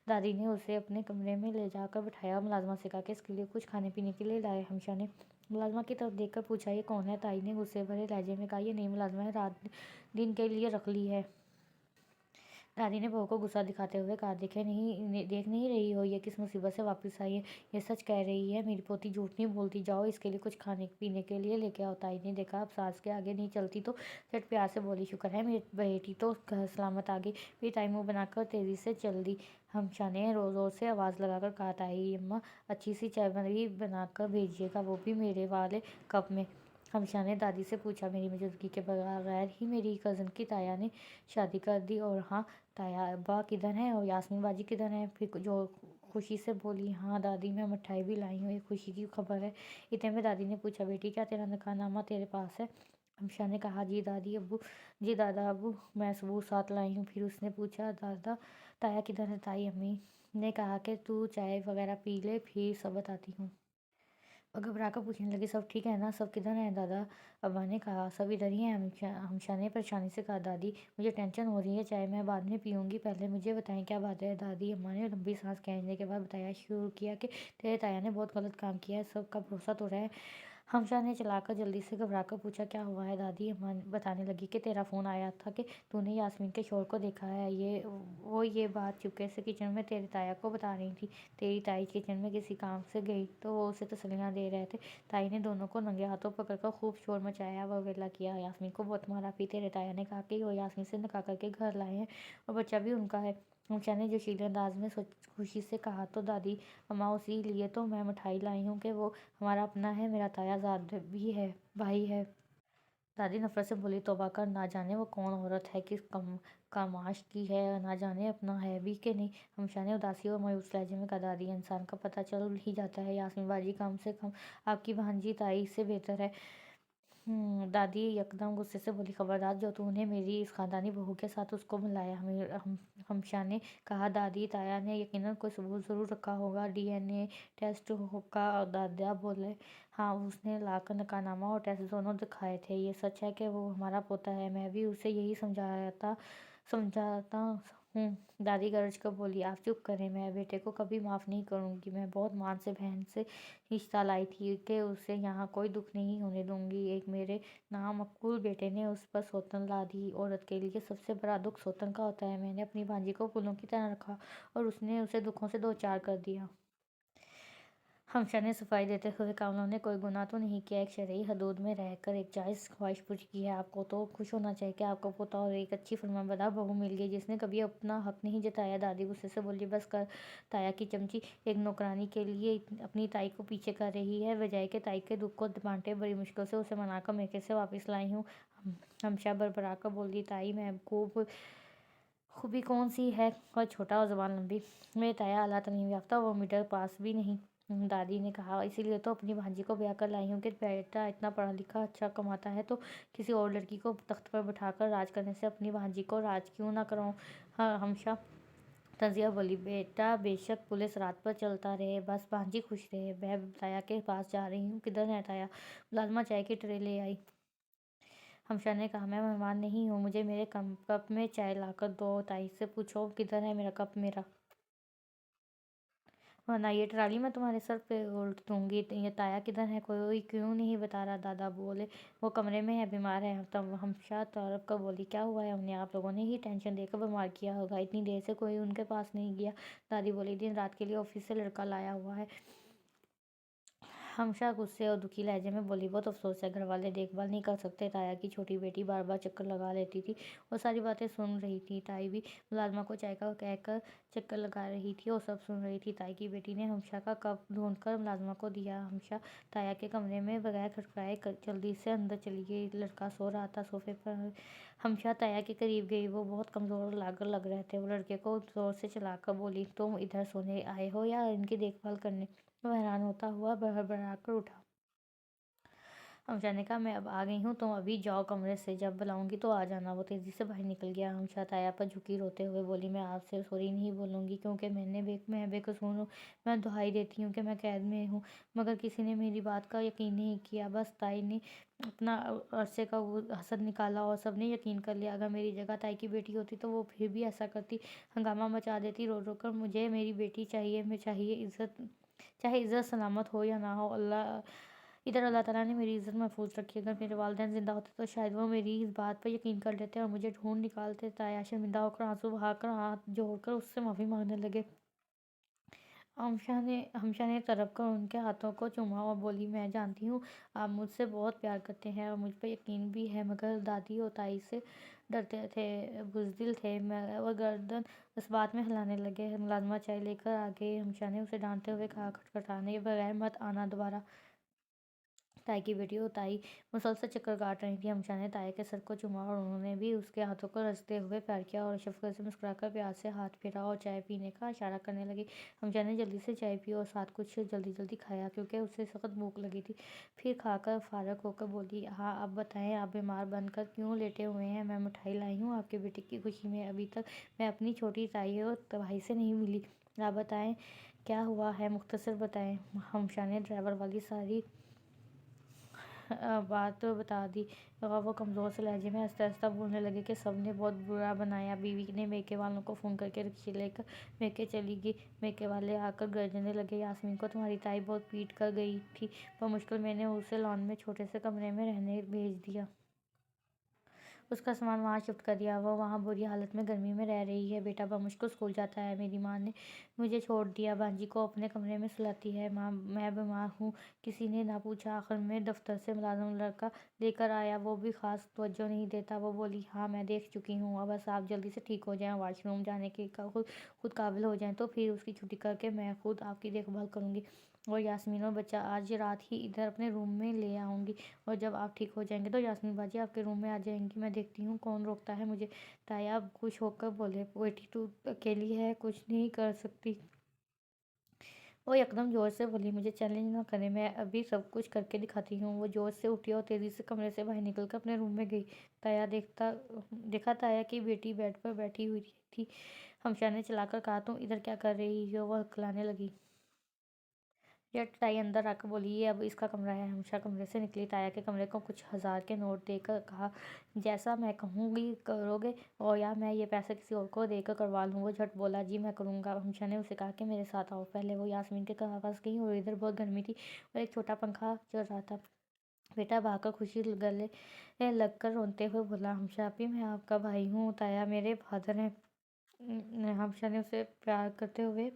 دادی نے اسے اپنے کمرے میں لے جا کر بٹھایا اور ملازمہ سے کہا کہ اس کے لیے کچھ کھانے پینے کے لیے لائے۔ ہمشہ نے ملازمہ کی طرف دیکھ کر پوچھا، یہ کون ہے؟ تائی نے غصے بھرے لہجے میں کہا، یہ نئی ملازمہ ہے، رات دن کے لیے رکھ لی ہے۔ دادی نے بہو کو غصہ دکھاتے ہوئے کہا، دیکھ نہیں رہی ہو یہ کس مصیبت سے واپس آئی ہے؟ یہ سچ کہہ رہی ہے، میری پوتی جھوٹ نہیں بولتی۔ جاؤ اس کے لیے کچھ کھانے پینے کے لیے لے کے آؤ۔ تائی نے دیکھا اب ساس کے آگے نہیں چلتی تو جھٹ پیار سے بولی، شکر ہے میری بیٹی تو گھر سلامت آ گئی۔ پھر تائی منہ بنا کر تیزی سے چل دی۔ ہمشہ نے زور زور سے آواز لگا کر کہا، تائی اماں اچھی سی چائے بنا کر بھیجیے گا، وہ بھی میرے والے کپ میں۔ ہمشہ نے دادی سے پوچھا، میری موجودگی کے بغیر ہی میری کزن کی تایا نے شادی کر دی؟ اور ہاں، تایا ابا کدھر ہیں اور یاسمین باجی کدھر ہیں؟ پھر جو خوشی سے بولی، ہاں دادی میں مٹھائی بھی لائی ہوں، ایک خوشی کی خبر ہے۔ اتنے میں دادی نے پوچھا، بیٹی کیا تیرا نکاح نامہ تیرے پاس ہے؟ ہمشہ نے کہا، جی دادا ابو، میں ثبوت ساتھ لائی ہوں۔ پھر اس نے پوچھا، دادا تایا کدھر ہے؟ تائی امی نے کہا کہ تو چائے وغیرہ پی لے، پھر سب بتاتی ہوں۔ وہ گھبرا کر پوچھنے لگی، سب ٹھیک ہے نا؟ سب کدھر ہیں؟ دادا ابا نے کہا، سب ادھر ہی ہیں۔ ہمشہ نے پریشانی سے کہا، دادی مجھے ٹینشن ہو رہی ہے، چائے میں بعد میں پیوں گی، پہلے مجھے بتائیں کیا بات ہے؟ دادی اماں نے لمبی سانس کھینچنے کے بعد بتایا شروع کیا کہ تیرے تایا نے بہت غلط کام کیا ہے، سب کا بھروسہ توڑا ہے۔ ہمشہ نے چلا کر جلدی سے گھبرا کر پوچھا، کیا ہوا ہے؟ دادی اماں بتانے لگی کہ تیرا فون آیا تھا کہ تو نے یاسمین کے شوہر کو دیکھا ہے۔ وہ یہ بات چپکے سے کچن میں تیرے تایا کو بتا رہی تھی۔ تیری تائی کچن میں کسی کام سے گئی تو وہ اسے تسلیاں دے رہے تھے۔ تائی نے دونوں کو ننگے ہاتھوں پکڑ کر خوب شور مچایا و ویلا کیا، یاسمین کو بہت مارا۔ پھر تیرے تایا نے کہا کہ وہ یاسمین سے نکاح کر کے گھر لائے ہیں اور بچہ بھی ان کا ہے۔ ہمشہ نے جوشیلے انداز میں خوشی سے کہا، تو دادی اماں اسی لیے تو میں مٹھائی لائی ہوں کہ وہ ہمارا اپنا ہے، میرا تایا زاد بھی ہے، بھائی ہے۔ دادی نفرت سے بولی، توبہ کر، نہ جانے وہ کون عورت ہے، کس کماش کی ہے، نہ جانے اپنا ہے بھی کہ نہیں۔ ہمشہ نے اداسی اور مایوس لہجے میں کہا، دادی انسان کا پتہ چل ہی جاتا ہے، یاسمین باجی کم سے کم آپ کی بھانجی تائی سے بہتر ہے۔ دادی یکدم غصے سے بولی، خبردار جو تو نے میری اس خاندانی بہو کے ساتھ اس کو ملایا۔ ہمشہ نے کہا، دادی تایا نے یقیناً کوئی ثبوت ضرور رکھا ہوگا، ڈی این اے ٹیسٹ کا۔ دادا بولے، ہاں اس نے لا کر نکاح نامہ اور ٹیسٹ دونوں دکھائے تھے، یہ سچ ہے کہ وہ ہمارا پوتا ہے، میں بھی اسے یہی سمجھاتا ہوں۔ دادی گرج کر بولی، آپ چپ کریں، میں بیٹے کو کبھی معاف نہیں کروں گی، میں بہت مان سے بہن سے رشتہ لائی تھی کہ اسے یہاں کوئی دکھ نہیں ہونے دوں گی۔ ایک میرے نامعقول بیٹے نے اس پر سوتن لا دی۔ عورت کے لیے سب سے بڑا دکھ سوتن کا ہوتا ہے۔ میں نے اپنی بھانجی کو پھولوں کی طرح رکھا اور اس نے اسے دکھوں سے دو چار کر دیا۔ ہمشہ نے صفائی دیتے ہوئے کہا، انہوں نے کوئی گناہ تو نہیں کیا، ایک شرعی حدود میں رہ کر ایک جائز خواہش پوری کی ہے۔ آپ کو تو خوش ہونا چاہیے کہ آپ کو پوتا اور ایک اچھی فرمانبردار بہو مل گئی جس نے کبھی اپنا حق نہیں جتایا۔ دادی غصے سے بولی، بس کر تایا کی چمچی، ایک نوکرانی کے لیے اپنی تائی کو پیچھے کر رہی ہے، بجائے کہ تائی کے دکھ کو بانٹے۔ بڑی مشکل سے اسے منا کر میکے سے واپس لائی ہوں۔ ہمشہ بڑبڑا کر بولی، تائی میں خوبی کون سی ہے؟ قد چھوٹا اور زبان لمبی، میرے تایا اعلیٰ تعلیم یافتہ اور مڈل پاس بھی نہیں۔ دادی نے کہا، اسی لیے تو اپنی بھانجی کو بیاہ کر لائی ہوں کہ بیٹا اتنا پڑھا لکھا اچھا کماتا ہے تو کسی اور لڑکی کو تخت پر بٹھا کر راج کرنے سے اپنی بھانجی کو راج کیوں نہ کراؤں۔ ہمشہ تنزیہ بولی، بیٹا بے شک پولیس رات پر چلتا رہے، بس بھانجی خوش رہے۔ میں تایا کے پاس جا رہی ہوں، کدھر ہے تایا؟ ملازمہ چائے کی ٹرے لے آئی۔ ہمشہ نے کہا، میں مہمان نہیں ہوں، مجھے میرے کپ میں چائے لا کر دو۔ تائی سے پوچھو کدھر ہے میرا کپ؟ میرا ورنہ یہ ٹرالی میں تمہارے سر پہ الٹ دوں گی۔ یہ تایا کدھر ہے؟ کوئی کیوں نہیں بتا رہا؟ دادا بولے وہ کمرے میں ہے، بیمار ہے۔ تب ہمشا طرف کو بولی کیا ہوا ہے انہیں؟ آپ لوگوں نے ہی ٹینشن دے کر بیمار کیا ہوگا، اتنی دیر سے کوئی ان کے پاس نہیں گیا۔ دادی بولی دن رات کے لیے آفس سے لڑکا لایا ہوا ہے۔ ہمشا غصے اور دکھی لہجے میں بولی بہت افسوس ہے، گھر والے دیکھ بھال نہیں کر سکتے۔ تایا کی چھوٹی بیٹی بار بار چکر لگا لیتی تھی اور ساری باتیں سن رہی تھی۔ تائی بھی ملازمہ کو چائے کا کہہ کر چکر لگا رہی تھی اور سب سن رہی تھی۔ تائی کی بیٹی نے ہمشا کا کپ ڈھونڈ کر ملازمہ کو دیا۔ ہمشا تایا کے کمرے میں بغیر کھٹکھٹائے جلدی سے اندر چلی گئی۔ لڑکا سو رہا تھا صوفے پر۔ ہمشا تایا کے قریب گئی، وہ بہت کمزور اور لاغر لگ رہے تھے۔ وہ لڑکے کو زور سے چلا کر بولی تم ادھر سونے آئے ہو یا ان کی دیکھ بھال کرنے؟ وہ حیران ہوتا ہوا بڑبڑا کر اٹھا۔ ہمشا نے کہا میں اب آ گئی ہوں، تم ابھی جاؤ کمرے سے، جب بلاؤں گی تو آ جانا۔ وہ تیزی سے باہر نکل گیا۔ ہمشا تایا پر جھکی روتے ہوئے بولی میں آپ سے سوری نہیں بولوں گی کیونکہ میں بے قصور ہوں۔ میں دہائی دیتی ہوں کہ میں قید میں ہوں، مگر کسی نے میری بات کا یقین نہیں کیا۔ بس تائی نے اپنا عرصے کا حسد نکالا اور سب نے یقین کر لیا۔ اگر میری جگہ تائی کی بیٹی ہوتی تو وہ پھر بھی ایسا کرتی، ہنگامہ مچا دیتی رو رو کر۔ مجھے میری بیٹی چاہیے، چاہے عزت سلامت ہو یا نہ ہو۔ ادھر اللہ تعالیٰ نے میری عزت محفوظ رکھی۔ اگر میرے والدین زندہ ہوتے تو شاید وہ میری اس بات پر یقین کر لیتے اور مجھے ڈھونڈ نکالتے۔ تایا شرمندہ ہو کر آنسو بہا کر ہاتھ جوڑ کر اس سے معافی مانگنے لگے۔ ہمشا نے تڑپ کر ان کے ہاتھوں کو چوما اور بولی میں جانتی ہوں آپ مجھ سے بہت پیار کرتے ہیں اور مجھ پر یقین بھی ہے، مگر دادی اور تائی سے ڈرتے تھے، بزدل تھے۔ وہ گردن اس بات میں ہلانے لگے۔ ملازمہ چائے لے کر آ گئی۔ ہمشا نے اسے ڈانٹتے ہوئے کہا کھٹکھٹانے بغیر مت آنا دوبارہ۔ تائی کی بیٹی اور تائی مسلسل چکر کاٹ رہی تھی۔ ہمشا نے تایا کے سر کو چوما اور انہوں نے بھی اس کے ہاتھوں کو رگڑتے ہوئے پیار کیا اور شفقت سے مسکرا کر پیار سے ہاتھ پھیرا اور چائے پینے کا اشارہ کرنے لگی۔ ہمشا نے جلدی سے چائے پی اور ساتھ کچھ جلدی کھایا کیونکہ اسے سخت بھوک لگی تھی۔ پھر کھا کر فارغ ہو کر بولی ہاں اب بتائیں آپ بیمار بن کر کیوں لیٹے ہوئے ہیں؟ میں مٹھائی لائی ہوں آپ کے بیٹے کی خوشی میں۔ ابھی تک میں اپنی چھوٹی تائی اور بھائی سے نہیں ملی۔ آپ بتائیں کیا ہوا ہے، مختصر بتائیں۔ ہمشا نے ڈرائیور والی ساری بات بتا دی۔ وہ کمزور سے لہجے میں آہستہ آہستہ بولنے لگے کہ سب نے بہت برا بنایا۔ بیوی نے میکے والوں کو فون کر کے رکشے لے کر میکے چلی گئی۔ میکے والے آ کر گرجنے لگے یاسمین کو تمہاری تائی بہت پیٹ کر گئی تھی، بمشکل میں نے اسے لان میں چھوٹے سے کمرے میں رہنے بھیج دیا۔ اس کا سامان وہاں شفٹ کر دیا، وہ وہاں بری حالت میں گرمی میں رہ رہی ہے۔ بیٹا بمشکل اسکول جاتا ہے۔ میری ماں نے مجھے چھوڑ دیا، بانجی کو اپنے کمرے میں سلاتی ہے۔ میں بیمار ہوں، کسی نے نہ پوچھا۔ آخر میں دفتر سے ملازم لڑکا لے کر آیا، وہ بھی خاص توجہ نہیں دیتا۔ وہ بولی ہاں میں دیکھ چکی ہوں، اب بس آپ جلدی سے ٹھیک ہو جائیں، واش روم جانے کے خود قابل ہو جائیں تو پھر اس کی چھٹی کر کے میں خود آپ کی دیکھ بھال کروں گی، اور یاسمین اور بچہ آج رات ہی ادھر اپنے روم میں لے آؤں گی، اور جب آپ ٹھیک ہو جائیں گے تو یاسمین باجی آپ کے روم میں آ جائیں گی، میں دیکھتی ہوں کون روکتا ہے مجھے۔ تایا خوش ہو کر بولے بیٹی تو اکیلی ہے، کچھ نہیں کر سکتی؟ وہ یکدم جوش سے بولی مجھے چیلنج نہ کریں، میں ابھی سب کچھ کر کے دکھاتی ہوں۔ وہ جوش سے اٹھی اور تیزی سے کمرے سے باہر نکل کر اپنے روم میں گئی۔ دیکھا تایا کی بیٹی بیڈ پر بیٹھی ہوئی تھی۔ ہمشا نے چلا کر کہا تم ادھر کیا کر رہی ہو؟ وہ ہکلانے لگی۔ جٹ تائی اندر آ کر بولی یہ اب اس کا کمرہ ہے۔ ہمشا کمرے سے نکلی، تایا کے کمرے کو کچھ ہزار کے نوٹ دے کر کہا جیسا میں کہوں گی کرو گے اور یا میں یہ پیسے کسی اور کو دے کر کروا لوں؟ وہ جھٹ بولا جی میں کروں گا۔ ہمشا نے اسے کہا کہ میرے ساتھ آؤ۔ پہلے وہ یاسمین کے پاس گئی اور ادھر بہت گرمی تھی اور ایک چھوٹا پنکھا چل رہا تھا۔ بیٹا بھاگ کر خوشی گلے لگ کر روتے ہوئے بولا ہمشا اپی میں آپ کا بھائی ہوں، تایا میرے فادر ہیں۔ ہمشا نے اسے پیار کرتے ہوئے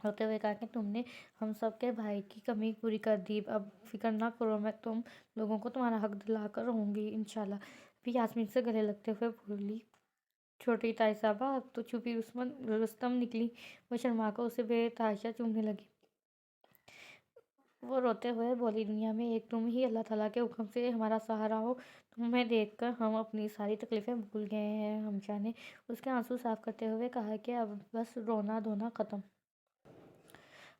روتے ہوئے کہا کہ تم نے ہم سب کے بھائی کی کمی پوری کر دی، اب فکر نہ کرو، میں تم لوگوں کو تمہارا حق دلا کر رہوں گی انشاءاللہ۔ پھر یاسمین سے گلے لگتے ہوئے بولی چھوٹی تائی صاحبہ اب تو چھپی رستم نکلی۔ وہ شرما کر اسے بے تحاشا چومنے لگی۔ وہ روتے ہوئے بولی دنیا میں ایک تم ہی اللہ تعالیٰ کے حکم سے ہمارا سہارا ہو، تمہیں دیکھ کر ہم اپنی ساری تکلیفیں بھول گئے ہیں۔ ہمشا نے اس کے آنسو صاف کرتے ہوئے کہا کہ اب بس رونا دھونا ختم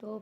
2